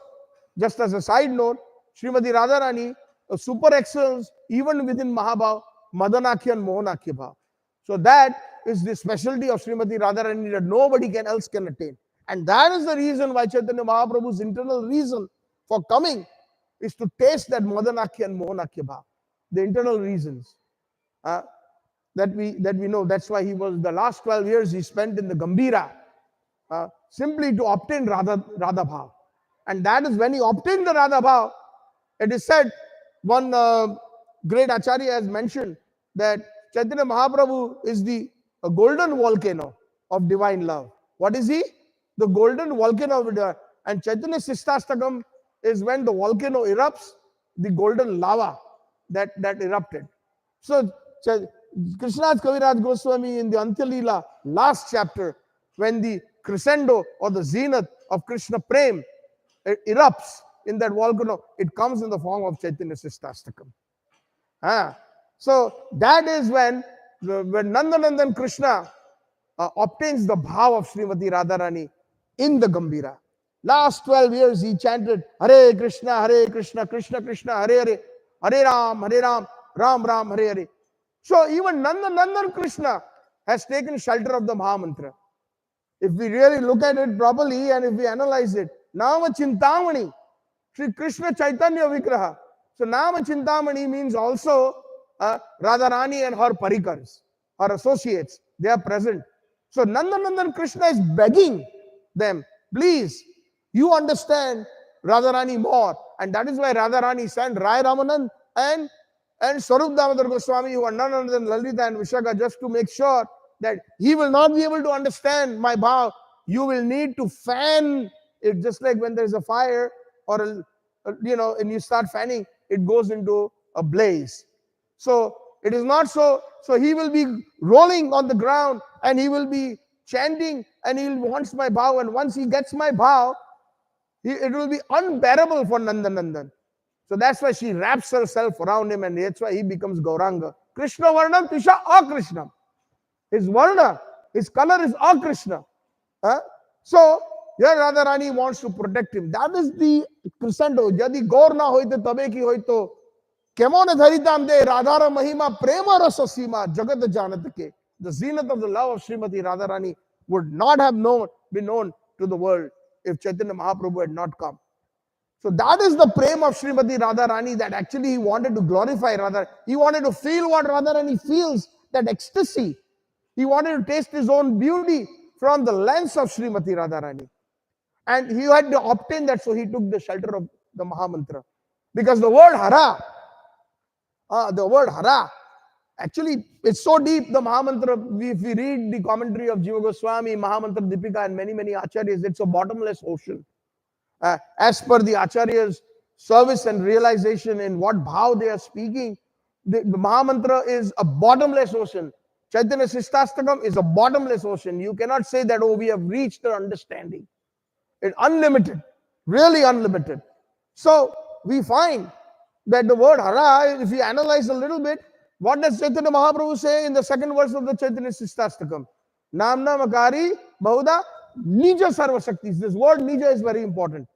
just as a side note, Srimati Radharani, a super excels even within Mahabhav, Madanakya and Mohanakya Bhav. So that is the specialty of Srimati Radharani that nobody else can attain. And that is the reason why Chaitanya Mahaprabhu's internal reason for coming is to taste that Madanakya and Mohanakya Bhav. The internal reasons that we know. That's why he was the last 12 years he spent in the Gambhira, simply to obtain Radha Bhav. And that is when he obtained the Radha Bhav, it is said, one great Acharya has mentioned that Chaitanya Mahaprabhu is the golden volcano of divine love. What is he? The golden volcano of divine. And Chaitanya Sistastakam is when the volcano erupts, the golden lava that erupted. So Krishnadas Kaviraj Goswami in the Antya Leela, last chapter, when the crescendo or the zenith of Krishna Prem erupts in that volcano, it comes in the form of Chaitanya Sistastakam. So that is when Nandanandan Krishna obtains the bhav of Srimati Radharani in the Gambhira. Last 12 years he chanted Hare Krishna, Krishna Krishna, Hare Hare, Hare Ram, Ram Ram, Hare Hare. So even Nandanandan Krishna has taken shelter of the Mahamantra. If we really look at it properly and if we analyze it, Nama Chintamani, Sri Krishna Chaitanya Vigraha. So Nama Chintamani means also Radharani and her parikars, her associates. They are present. So Nandanandan Krishna is begging them, please, you understand Radharani more. And that is why Radharani sent Rai Ramanand and Swarup Damodar Goswami, who are none other than Lalita and Vishaka, just to make sure that he will not be able to understand my bhav. You will need to fan it, just like when there is a fire or and you start fanning, it goes into a blaze. So it is not so. So he will be rolling on the ground and he will be chanting and he wants my bhav. And once he gets my bhav, it will be unbearable for Nandanandan. So that's why she wraps herself around him and that's why he becomes Gauranga. Krishna Varnam Tisha Akrishnam. His Varna, his color is Akrishna. So here Radharani wants to protect him. That is the crescendo. Yadi Gaur na hoite tabe ki hoito. Kemone dharitam de Radhara Mahima Prema Rasa Sima Jagat Janatake. The zenith of the love of Srimati Radharani would not have been known to the world if Chaitanya Mahaprabhu had not come. So that is the prema of Srimati Radharani, that actually he wanted to glorify Radha. He wanted to feel what Radharani feels, that ecstasy. He wanted to taste his own beauty from the lens of Srimati Radharani. And he had to obtain that, so he took the shelter of the Mahamantra. Because the word Hara, actually, it's so deep, the Mahamantra. If we read the commentary of Jiva Goswami, Mahamantra Dipika, and many acharyas, it's a bottomless ocean. As per the acharyas' service and realization in what bhav they are speaking, the Mahamantra is a bottomless ocean. Chaitanya Sistastakam is a bottomless ocean. You cannot say that, oh, we have reached our understanding. It's unlimited, really unlimited. So we find that the word Hara, if we analyze a little bit, what does Chaitanya Mahaprabhu say in the second verse of the Chaitanya Sistastakam? Namna Makari Bahuda Nija Sarva Shaktis. This word Nija is very important.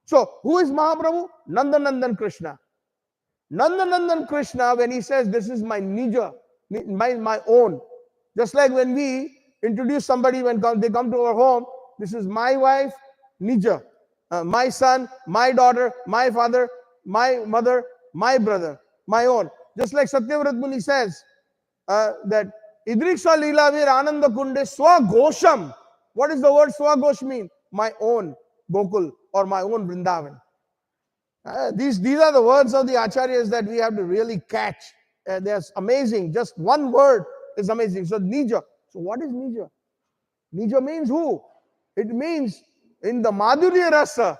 So who is Mahaprabhu? Nandanandan Krishna. Nandanandan Krishna, when he says, this is my Nija, my own. Just like when we introduce somebody, when they come to our home, this is my wife, Nija. My son, my daughter, my father, my mother, my brother, my own. Just like Satyavrat Muni says that Idriksha Leelavir Ananda Kunde Swagosham. What does the word Swagosh mean? My own Gokul or my own Vrindavan. These are the words of the acharyas that we have to really catch. They're amazing. Just one word is amazing. So Nija. So what is Nija? Nija means who? It means in the Madhurya Rasa,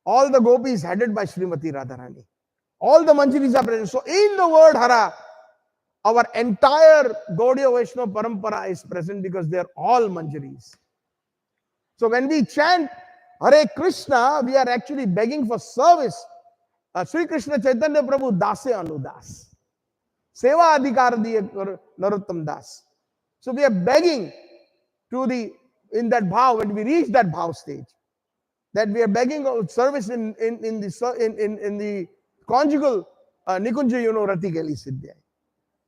all the gopis headed by Srimati Radharani. All the manjaris are present. So in the word Hara, our entire Gaudiya Vaishnava Parampara is present because they are all manjaris. So when we chant Hare Krishna, we are actually begging for service. Sri Krishna Chaitanya Prabhu Dase Anudas. Seva Adhikar Diye Narottam Das. So we are begging to the in that bhav, when we reach that bhav stage, that we are begging service in the conjugal nikunja rati ke liye siddh hai.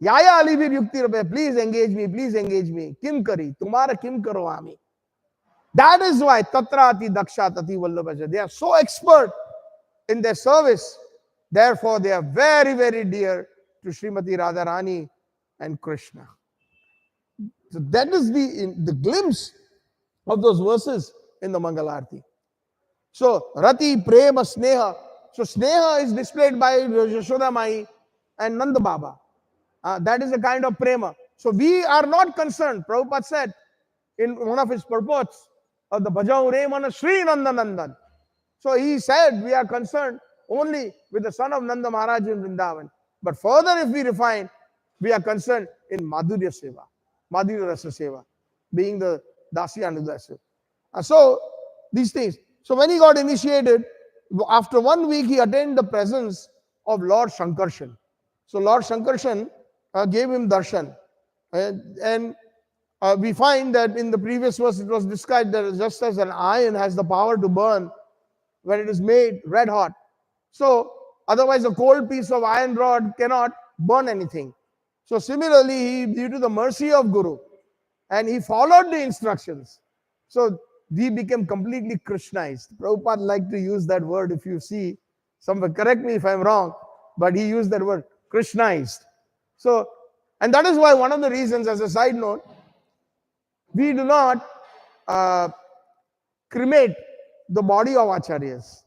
Yaya Ali bir yukti rupe, please engage me. Kim kari, tumhara kim karo ami. That is why tatrati daksha tati vallabhaja. They are so expert in their service. Therefore, they are very, very dear to Srimati Radharani and Krishna. So that is the glimpse of those verses in the Mangalarti. So, Rati, Prema, Sneha. So, Sneha is displayed by Yashoda Mai and Nanda Baba. That is a kind of Prema. So, we are not concerned. Prabhupada said in one of his purports of the Bhajau Remana Sri Nanda Nandan. So, he said we are concerned only with the son of Nanda Maharaj in Vrindavan. But further, if we refine, we are concerned in Madhurya Seva, Madhurya Rasa Seva, being the Dasi Anudasa. So, these things. So, when he got initiated, after 1 week, he attained the presence of Lord Shankarshan. So, Lord Shankarshan gave him darshan. And we find that in the previous verse, it was described that just as an iron has the power to burn when it is made red hot, so otherwise a cold piece of iron rod cannot burn anything. So similarly, he, due to the mercy of Guru, and he followed the instructions, so we became completely Krishnized. Prabhupada liked to use that word. If you see, somewhere, correct me if I'm wrong, but he used that word, Krishnized. So, and that is why one of the reasons, as a side note, we do not cremate the body of acharyas,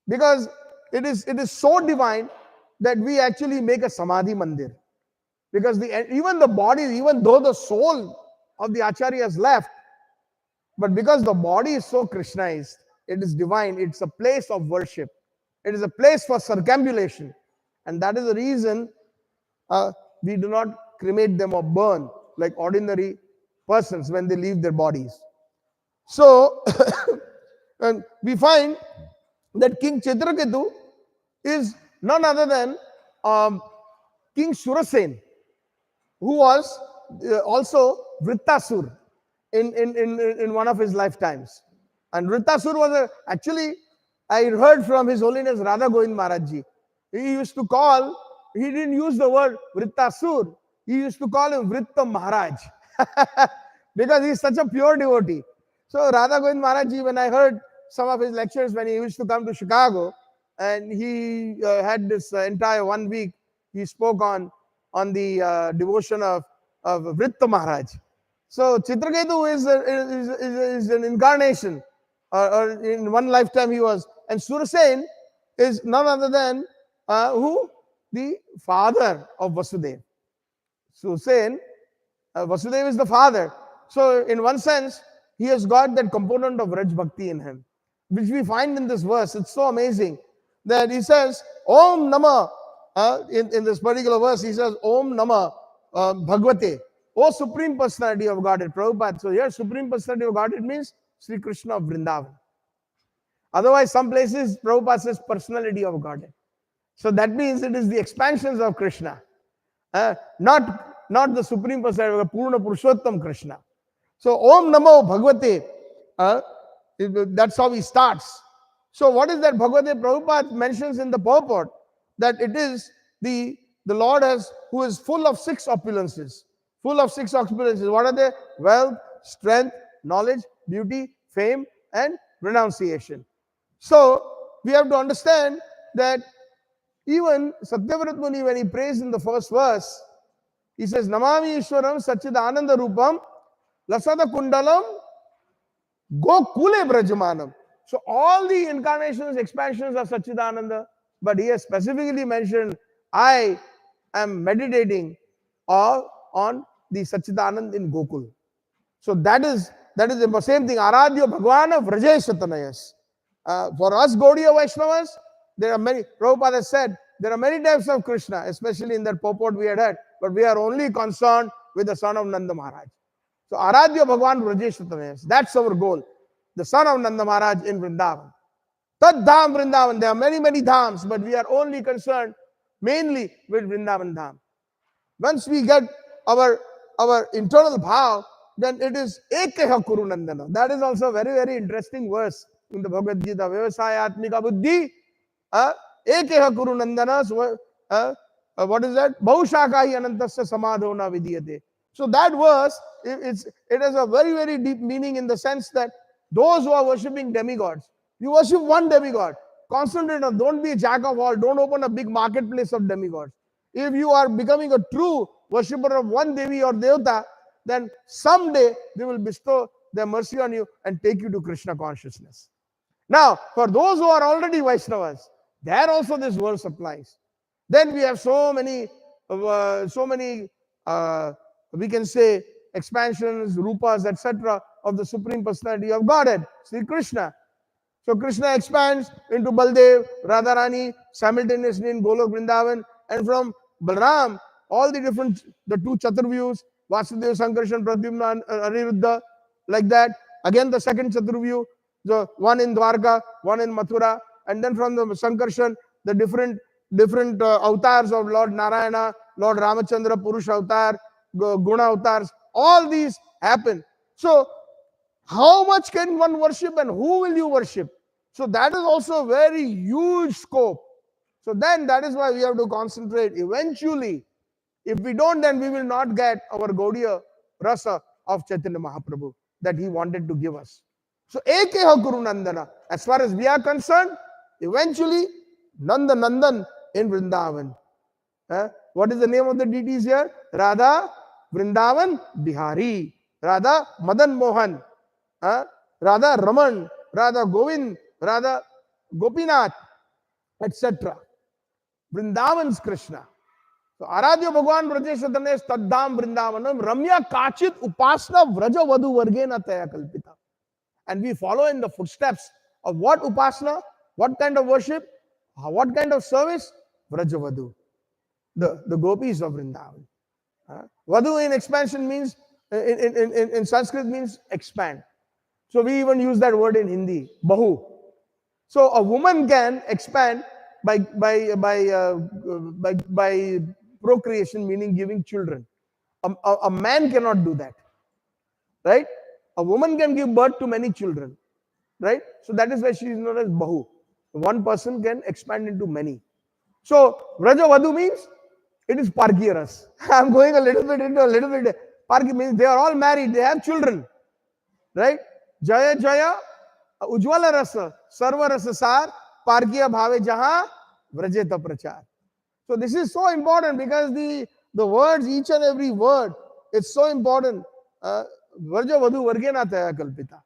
because it is so divine that we actually make a samadhi mandir. Because even the body, even though the soul of the acharya is left, but because the body is so Krishnized, it is divine. It's a place of worship. It is a place for circumambulation, and that is the reason we do not cremate them or burn like ordinary persons when they leave their bodies. So, and we find that King Chitraketu is none other than King Surasen, who was also Vrittasur in one of his lifetimes. And Vrittasur was actually, I heard from His Holiness Radha Govind Maharaj Ji. He used to call, he didn't use the word Vrittasur, he used to call him Vritta Maharaj because he's such a pure devotee. So Radha Govind Maharaj Ji, when I heard some of his lectures when he used to come to Chicago, and he had this entire 1 week, he spoke on the devotion of Vritta Maharaj. So Chitraketu is an incarnation, or in one lifetime he was, and Surasen is none other than who? The father of Vasudeva. Surasen, Vasudeva is the father. So in one sense, he has got that component of Raj Bhakti in him, which we find in this verse. It's so amazing that he says, Om Nama, in this particular verse, he says, Om Nama Bhagavate, O Supreme Personality of Godhead, Prabhupada. So here, Supreme Personality of Godhead means Sri Krishna of Vrindavan. Otherwise, some places, Prabhupada says Personality of Godhead. So that means it is the expansions of Krishna, not the Supreme Personality, Purna Purushottam Krishna. So, Om Namo Bhagavate, that's how he starts. So, what is that Bhagavate? Prabhupada mentions in the purport that it is the Lord who is full of 6 opulences. Full of 6 opulences. What are they? Wealth, strength, knowledge, beauty, fame, and renunciation. So, we have to understand that even Satyavrat Muni, when he prays in the first verse, he says, Namami Ishwaram Satchitananda Rupam Lasada Kundalam Gokule Brajamanam. So all the incarnations, expansions of Satchitananda, but he has specifically mentioned, I am meditating on the Satchitananda in Gokul. So that is the same thing. Aradhya Bhagavana Vrajeshatanayas. For us Gaudiya Vaishnavas, there are many, Prabhupada has said, there are many types of Krishna, especially in that purport we had heard, but we are only concerned with the son of Nanda Maharaj. So Aradhya Bhagwan Vrajeshatanayas, that's our goal. The son of Nanda Maharaj in Vrindavan. Tad Dham Vrindavan, there are many, many dhams, but we are only concerned mainly with Vrindavan Dham. Once we get our internal bhav then it is Ekeha Kurunandana. That is also a very, very interesting verse in the Bhagavad Gita. Vyavasayatmika buddhi, Ekeha Kurunandana. What is that? Bahushakahi anantasya samadhona vidiyate. So that verse, it has a very, very deep meaning in the sense that those who are worshipping demigods, you worship one demigod. Concentrate on, don't be a jack of all, don't open a big marketplace of demigods. If you are becoming a true worshipper of one Devi or Devata, then someday they will bestow their mercy on you and take you to Krishna consciousness. Now, for those who are already Vaishnavas, there also this verse applies. Then we have so many, we can say, expansions, rupas, etc. of the Supreme Personality of Godhead, Sri Krishna. So Krishna expands into Baldev, Radharani, simultaneously in Golok Vrindavan, and from Balram, all the two Chaturvyus, Vasudeva, Sankarshan, Pradyumna, Aniruddha, like that. Again, the second Chaturvyu, the one in Dwarka, one in Mathura, and then from the Sankarshan, the different avatars of Lord Narayana, Lord Ramachandra, Purusha avatar, Guna avatars, all these happen. So how much can one worship and who will you worship? So that is also a very huge scope. So then that is why we have to concentrate. Eventually, if we don't, then we will not get our Gaudiya Rasa of Chaitanya Mahaprabhu that he wanted to give us. So Ekeha Guru Nandana. As far as we are concerned, eventually Nanda Nandan in Vrindavan. What is the name of the deities here? Radha Vrindavan Bihari. Radha Madan Mohan. Radha Raman, Radha Govind, Radha Gopinath, etc. Vrindavan's Krishna. So Aradhya Bhagwan Brajeshatane Taddam Vrindavanam Ramya Kachit Upasna Vraja Vadu Vargena Taya Kalpita. And we follow in the footsteps of what Upasna, what kind of worship, what kind of service? Vrajavadu, the gopis of Vrindavan. Vadu in expansion means, in Sanskrit means expand. So we even use that word in Hindi, bahu. So a woman can expand by procreation, meaning giving children. A man cannot do that, right? A woman can give birth to many children, right? So that is why she is known as bahu. One person can expand into many. So Vraja Vadu means it is Parkiyaras. I'm going a little bit. Parki means they are all married, they have children, right? Jaya Jaya Ujwala Rasa Sarva Rasa Sar Parkiya Bhave Jaha Vrajeta Prachar. So this is so important because the words, each and every word, it's so important. Varja Vadu Vargena Taya Kalpita.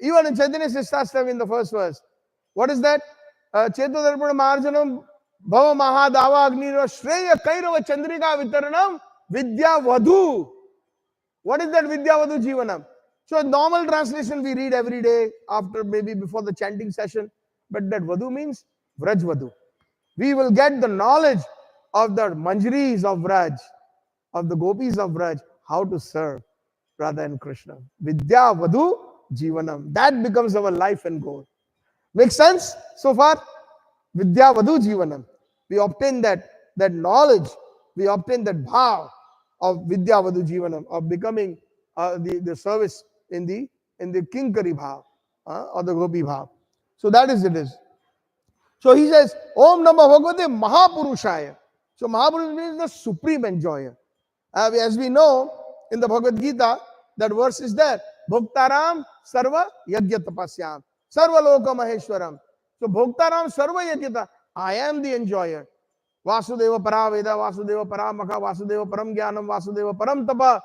Even in Chaitanya Sishtastav in the first verse, what is that? Cheto Darpana Marjanam Bhava Mahadava Agnira Shreya Kairava Chandrika Vitaranam Vidya Vadu. What is that Vidya Vadu Jivanam? So normal translation we read every day after maybe before the chanting session. But that Vadu means Vraj Vadu. We will get the knowledge of the Manjaris of Vraj, of the Gopis of Vraj, how to serve Radha and Krishna. Vidya Vadu Jivanam. That becomes our life and goal. Makes sense so far? Vidya Vadu Jivanam. We obtain that knowledge. We obtain that bhav of Vidya Vadu Jivanam, of becoming the service in the Kinkari bhav or the Gopi bhav. So that is it is. So he says, Om Namah Bhagavate Mahapurushaya. So Mahapurush means the supreme enjoyer. As we know in the Bhagavad Gita, that verse is there. Bhoktaram Sarva Yajya Tapasyam. Sarva Loka Maheshwaram. So Bhoktaram Sarva Yajyata. I am the enjoyer. Vasudeva Paraveda, Vasudeva Paramaka, Vasudeva Param Jnanam, Vasudeva Param Tapa,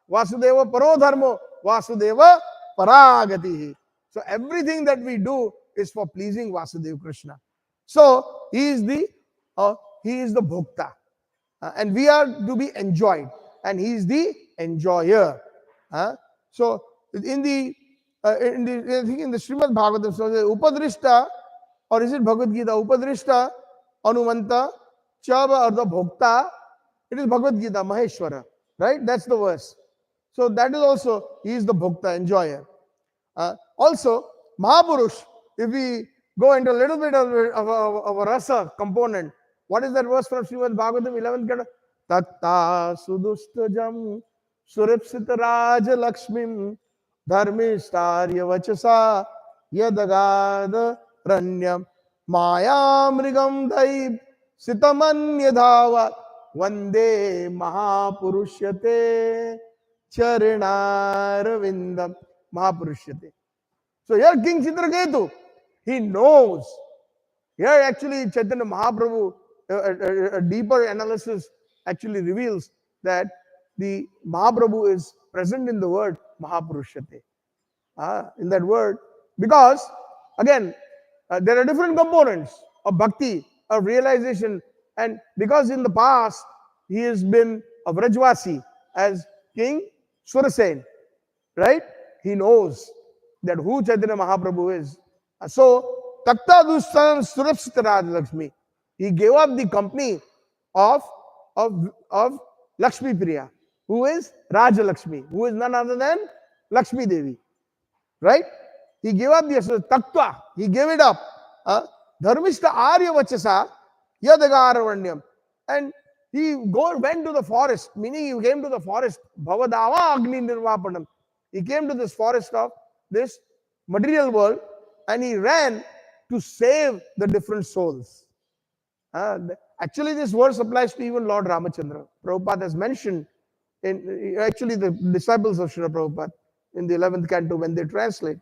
Vasudeva Parodharmo, Vasudeva Paragatihi. So everything that we do is for pleasing Vasudeva Krishna. So he is the Bhokta. And we are to be enjoyed. And he is the enjoyer. So in the Srimad Bhagavatam, so the Upadrishta, or is it Bhagavad Gita? Upadrishta, Anumanta, Chava, or the Bhokta, it is Bhagavad Gita, Maheshwara. Right? That's the verse. So that is also, he is the Bhokta, enjoyer. Also, Mahapurush, if we go into a little bit of a rasa component, what is that verse from Srimad Bhagavatam 11th Canto? Tatta sudustajam Suripsita Raja Lakshmim Dharmishtarya Vachasa Yadagada Ranyam Mayamrigam Daib Sitamanya Dhava Vande Mahapurushyate Charinarvindam Mahapurushyate. So here King Chitraketu, he knows. Here actually Chaitanya Mahaprabhu, a deeper analysis actually reveals that the Mahaprabhu is present in the word Mahapurushyate. In that word, because again, there are different components of bhakti, of realization, and because in the past he has been a Vrajvasi as King Surasen, right? He knows that who Chaitanya Mahaprabhu is. So, Takta Dustan Surapsita Raj Lakshmi. He gave up the company of, of Lakshmi Priya, who is Raja Lakshmi, who is none other than Lakshmi Devi. Right? He gave up the tattva. He gave it up. Dharmishta Arya Vachasa Yadagaravanyam. And he went to the forest, meaning he came to the forest. Bhavadava Agni Nirvapanam. He came to this forest of this material world and he ran to save the different souls. Actually, this verse applies to even Lord Ramachandra. Prabhupada has mentioned in actually the disciples of Srila Prabhupada in the 11th canto when they translate.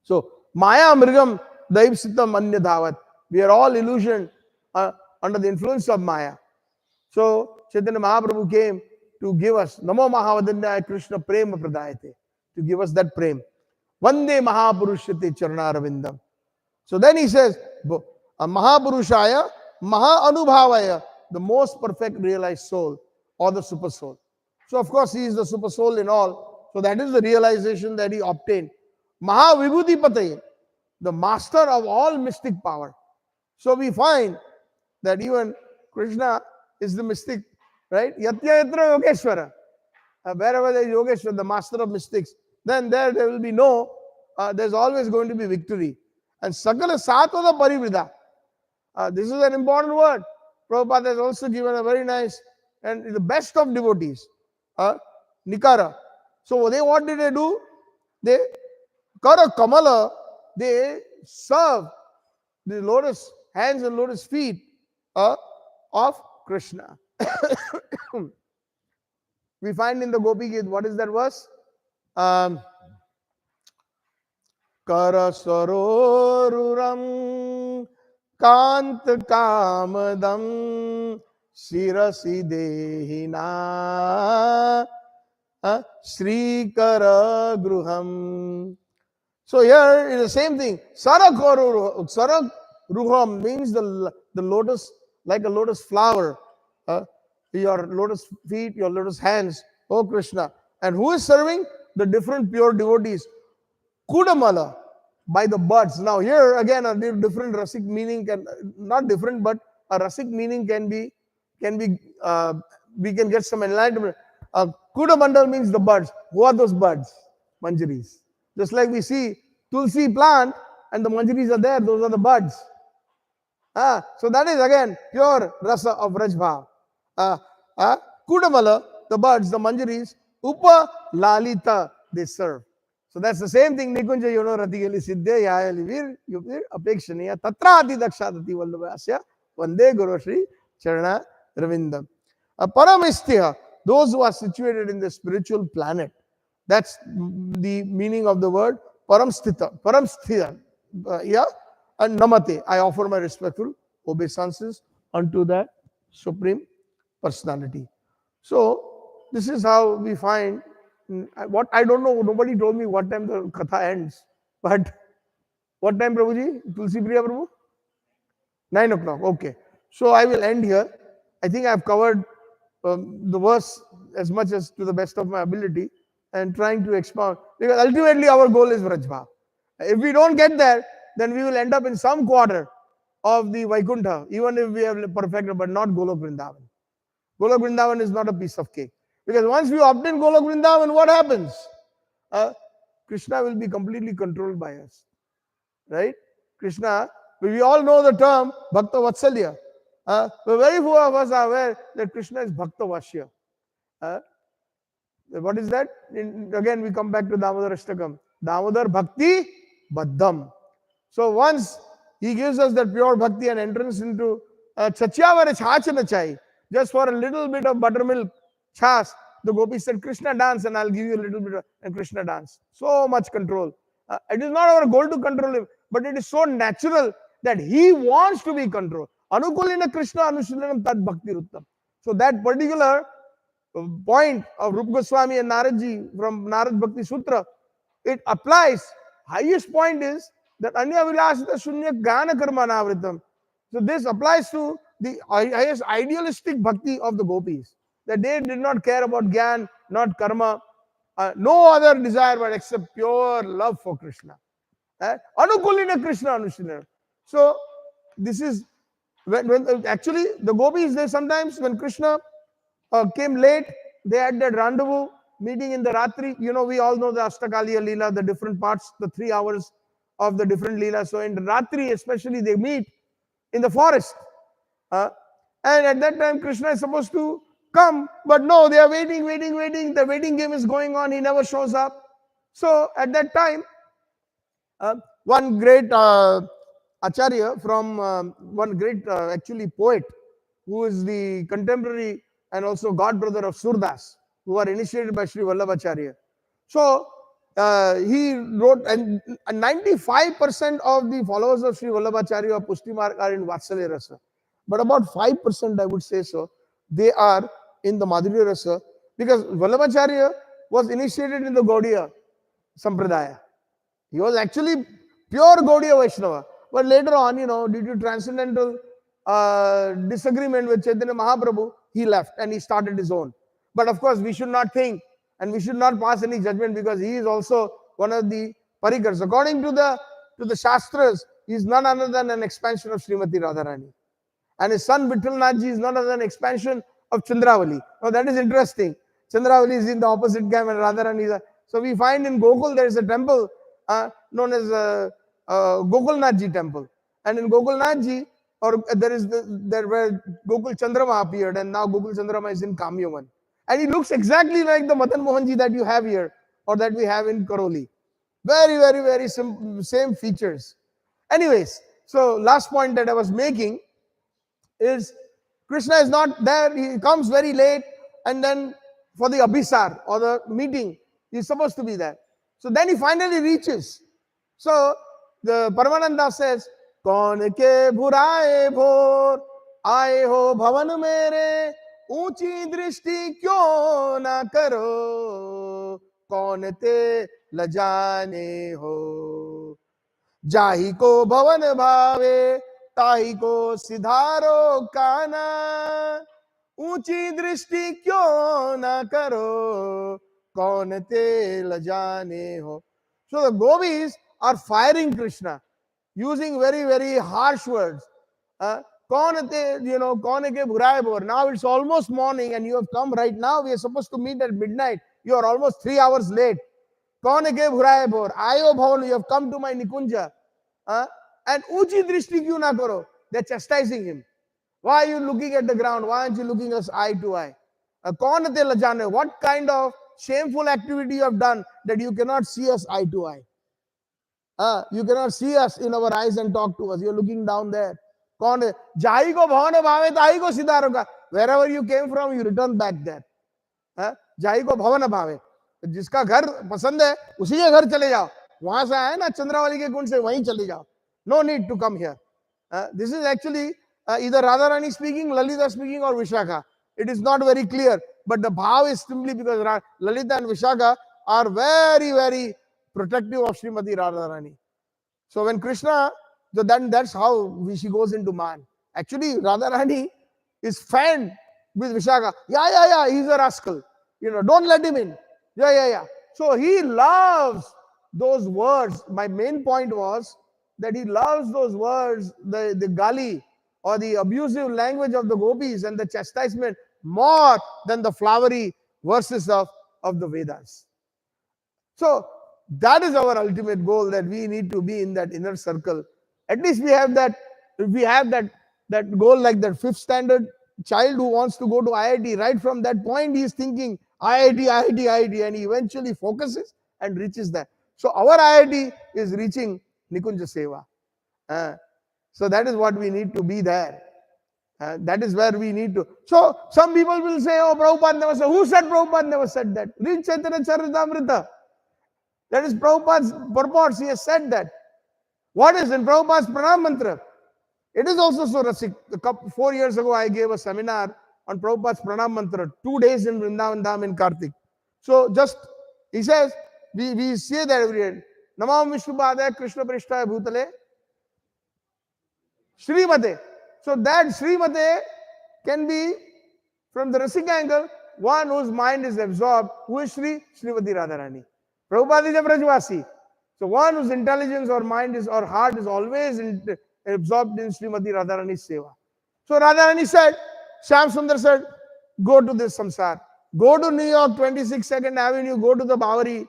So, Maya Mrigam Daipsitam Anya Dhavat. We are all illusioned under the influence of Maya. So, Chaitanya Mahaprabhu came to give us Namo Mahavadanya Krishna Prema Pradayate, to give us that prem. Vande Mahapurushyate Charanaravindam. So then he says, Mahapurushaya, Maha Anubhavaya, the most perfect realized soul or the super soul. So of course he is the super soul in all. So that is the realization that he obtained. Maha Vibhuti Pataye, the master of all mystic power. So we find that even Krishna is the mystic, right? Yatya Yatra Yogeshwara. Wherever there is Yogeshwara, the master of mystics, then there will be no, there's always going to be victory. And Sakala Satvada Parivrida. This is an important word. Prabhupada has also given a very nice and the best of devotees. Nikara. So what did they do? They Kara Kamala, they serve the lotus hands and lotus feet of Krishna. We find in the Gopi Gita, what is that verse? Kara Saroruram Kant Kamadam Sirasi Dehina Sri Kara Gruham. So here is the same thing. Sarakruham means the lotus, like a lotus flower. Your lotus feet, your lotus hands, oh Krishna. And who is serving? The different pure devotees. Kudamala, by the buds. Now here again a different rasic meaning can, not different, but a rasic meaning can be we can get some enlightenment. Kudamandal means the buds. Who are those buds? Manjaris. Just like we see tulsi plant and the manjaris are there, those are the buds. So that is again pure rasa of Rajbhav. Kudamala, the buds, the manjaris, Upa Lalita, they serve. So that's the same thing. Nikunja yono ratigeli siddhe yayali vir yupir apekshaniya tatra adi dakshadati vallabhasya vande guru shri charana ravindam. Paramistya, those who are situated in the spiritual planet. That's the meaning of the word paramstita. Paramstita. And namate. I offer my respectful obeisances unto that Supreme Personality. So this is how we find what I don't know. Nobody told me what time the katha ends. But what time, Prabhuji? Tulsi Priya Prabhu? 9 o'clock. Okay. So I will end here. I think I've covered the verse as much as to the best of my ability and trying to expound. Because ultimately our goal is Vrajbhav. If we don't get there, then we will end up in some quarter of the Vaikuntha, even if we have perfected, but not Golok Vrindavan. Golok Vrindavan is not a piece of cake. Because once we obtain Golok Vrindavan, what happens? Krishna will be completely controlled by us. Right? Krishna, we all know the term Bhakta Vatsalya. But very few of us are aware that Krishna is Bhakta Vashya. What is that? Again, we come back to Damodar Ashtakam. Damodar Bhakti Baddham. So once he gives us that pure bhakti and entrance into Chatyavara Chachana Chai, just for a little bit of buttermilk chas, the gopis said, Krishna dance, and I'll give you a little bit of and Krishna dance. So much control. It is not our goal to control him, but it is so natural that he wants to be controlled. Anukulina Krishna Anushilana Tad Bhakti Ruttam. So that particular point of Rupa Goswami and Naradji from Narad Bhakti Sutra, it applies. Highest point is that Anya Vilasita Shunya Gana Karma Navritam. So this applies to the highest idealistic bhakti of the gopis. That they did not care about Gyan, not karma, no other desire but except pure love for Krishna. Anukulina Krishna Anushilana. So this is when actually the gopis, they sometimes when Krishna came late, they had that rendezvous meeting in the Ratri. You know, we all know the Astakaliya Leela, the different parts, the 3 hours of the different Leela. So in the Ratri especially, they meet in the forest. And at that time, Krishna is supposed to come, but no, they are waiting. The waiting game is going on. He never shows up. So at that time, one great acharya from one great actually poet, who is the contemporary and also god brother of Surdas, who are initiated by Sri Vallabhacharya. So he wrote, and 95% of the followers of Sri Vallabhacharya or Pushti Marg are in Vatsalya Rasa. But about 5%, I would say so, they are in the Madhurya Rasa, because Vallabhacharya was initiated in the Gaudiya Sampradaya. He was actually pure Gaudiya Vaishnava. But later on, you know, due to transcendental disagreement with Chaitanya Mahaprabhu, he left and he started his own. But of course, we should not think and we should not pass any judgment, because he is also one of the parikars. According to the Shastras, he is none other than an expansion of Srimati Radharani. And his son Vittalnathji is none other than an expansion of Chandravali. Now that is interesting. Chandravali is in the opposite camp and Radharani is. So we find in Gokul there is a temple known as Gokulnathji temple. And in Gokulnathji, or there where Gokul Chandrama appeared, and now Gokul Chandrama is in Kamyavan. And he looks exactly like the Madan Mohanji that you have here, or that we have in Karoli. Very same features. Anyways, so last point that I was making is Krishna is not there. He comes very late, and then for the Abhisar or the meeting, he's supposed to be there. So then he finally reaches. So the Paramananda says, Kaun ke bhuraye bhor, aaye ho bhavan mere, ऊंची दृष्टि क्यों ना करो, कौन ते लजाने हो, जाहि को भवन भावे ताहि को सिधारो काना, ऊंची दृष्टि क्यों ना करो, कौन ते लजाने हो. So the gopis are firing Krishna using very harsh words. Kaun te, you know, kaun ke bhuraye bhor. Now it's almost morning and you have come right now. We are supposed to meet at midnight. You are almost 3 hours late. Kaun ke bhuraye bhor. Ayo bhavan, you have come to my Nikunja. And uchi drishti kyun na karo. They're chastising him. Why are you looking at the ground? Why aren't you looking us eye to eye? Kaun te lajane. What kind of shameful activity you have done that you cannot see us eye to eye? You cannot see us in our eyes and talk to us. You're looking down there. Jai ko bhavana bhave tahi ko siddharoga. Wherever you came from, you return back there. Jai ko bhavana bhave. जिसका घर पसंद है उसी के घर चले जाओ. वहां से आए ना चंद्रावली के कुंड से, वहीं चले जाओ. No need to come here. This is actually either Radharani speaking, Lalita speaking, or Vishakha. It is not very clear, but the bhav is simply because Lalita and Vishakha are very protective of Srimati Radharani. So when Krishna, then that's how she goes into man. Actually, Radharani is fanned with Vishakha. Yeah, he's a rascal. You know, don't let him in. Yeah. So he loves those words. My main point was that he loves those words, the gali or the abusive language of the gopis and the chastisement more than the flowery verses of the Vedas. So that is our ultimate goal, that we need to be in that inner circle. At least we have that. If we have that goal, like that 5th standard child who wants to go to IIT, right from that point he is thinking, IIT, IIT, IIT, and he eventually focuses and reaches there. So our IIT is reaching Nikunja Seva. So that is what we need to be there. That is where we need to. So some people will say, oh, Prabhupada never said. Who said Prabhupada never said that? Read Chaitanya Charitamrita. That is Prabhupada's purports. He has said that. What is in Prabhupada's Pranam Mantra? It is also so rasik. 4 years ago, I gave a seminar on Prabhupada's Pranam Mantra, 2 days in Vrindavan Dham in Kartik. So just, he says, we say that every day. Namam Vishnupadaya Krishna Prishtaya Bhutale Srimate. So that Srimate can be, from the Rasik angle, one whose mind is absorbed, who is Srimati Radharani. Prabhupada is a Brajvasi. So one whose intelligence or mind is, or heart is always absorbed in Srimati Radharani's Seva. So Radharani said, Shyam Sundar said, go to this samsar. Go to New York, 26nd Avenue, go to the Bowery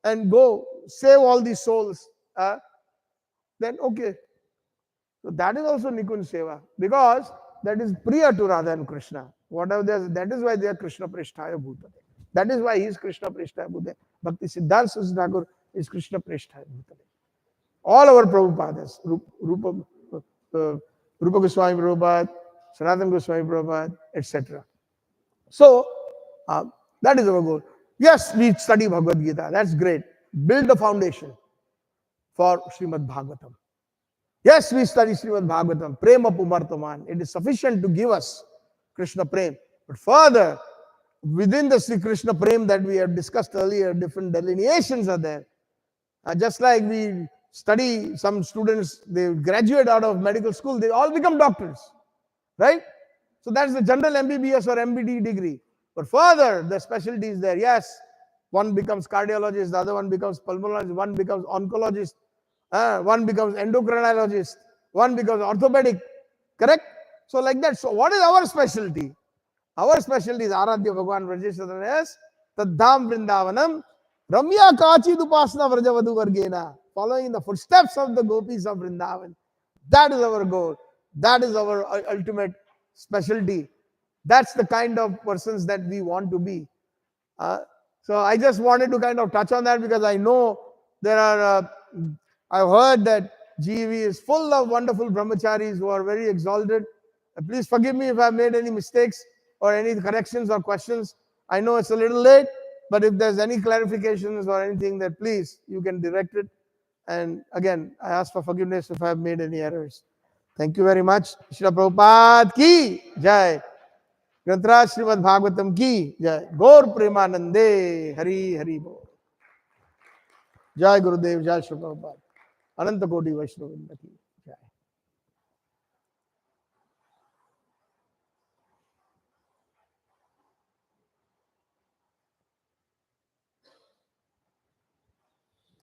and go save all these souls. Then okay. So that is also Nikun Seva, because that is priya to Radha and Krishna. Whatever they are, that is why they are Krishna Prishtaya Bhutale. That is why he is Krishna Prishtaya Bhutale. Bhakti Siddhanta Saraswati Thakur is Krishna Prishtaya Bhutale. All our Prabhupadas, Rupa Goswami Prabhupada, Sanatana Goswami Prabhupada, etc. So, that is our goal. Yes, we study Bhagavad Gita. That's great. Build the foundation for Srimad Bhagavatam. Yes, we study Srimad Bhagavatam. Prema Pumartaman. It is sufficient to give us Krishna Prem. But further, within the Sri Krishna Prem that we have discussed earlier, different delineations are there. Just like we study, some students, they graduate out of medical school, they all become doctors. Right? So that's the general MBBS or MBD degree. But further, the specialty is there. Yes, one becomes cardiologist, the other one becomes pulmonologist, one becomes oncologist, one becomes endocrinologist, one becomes orthopedic. Correct? So like that. So what is our specialty? Our specialty is Aradhya Bhagavan Vrajeshwara, Taddham Vrindavanam, Ramya Kachi Dupasana Vrajavadu Vargena, following in the footsteps of the gopis of Vrindavan. That is our goal. That is our ultimate specialty. That's the kind of persons that we want to be. So I just wanted to kind of touch on that, because I know there are, I've heard that GEV is full of wonderful brahmacharis who are very exalted. Please forgive me if I've made any mistakes or any corrections or questions. I know it's a little late, but if there's any clarifications or anything, that please, you can direct it. And again, I ask for forgiveness if I've made any errors. Thank you very much. Shri Prabhupada ki jai. Grantraj Srimad Bhagavatam ki jai. Gaur Premanande Hari Hari Bol. Jai Gurudev, Jai Shri Prabhupada. Ananta Koti Vaishnava Vrinda ki.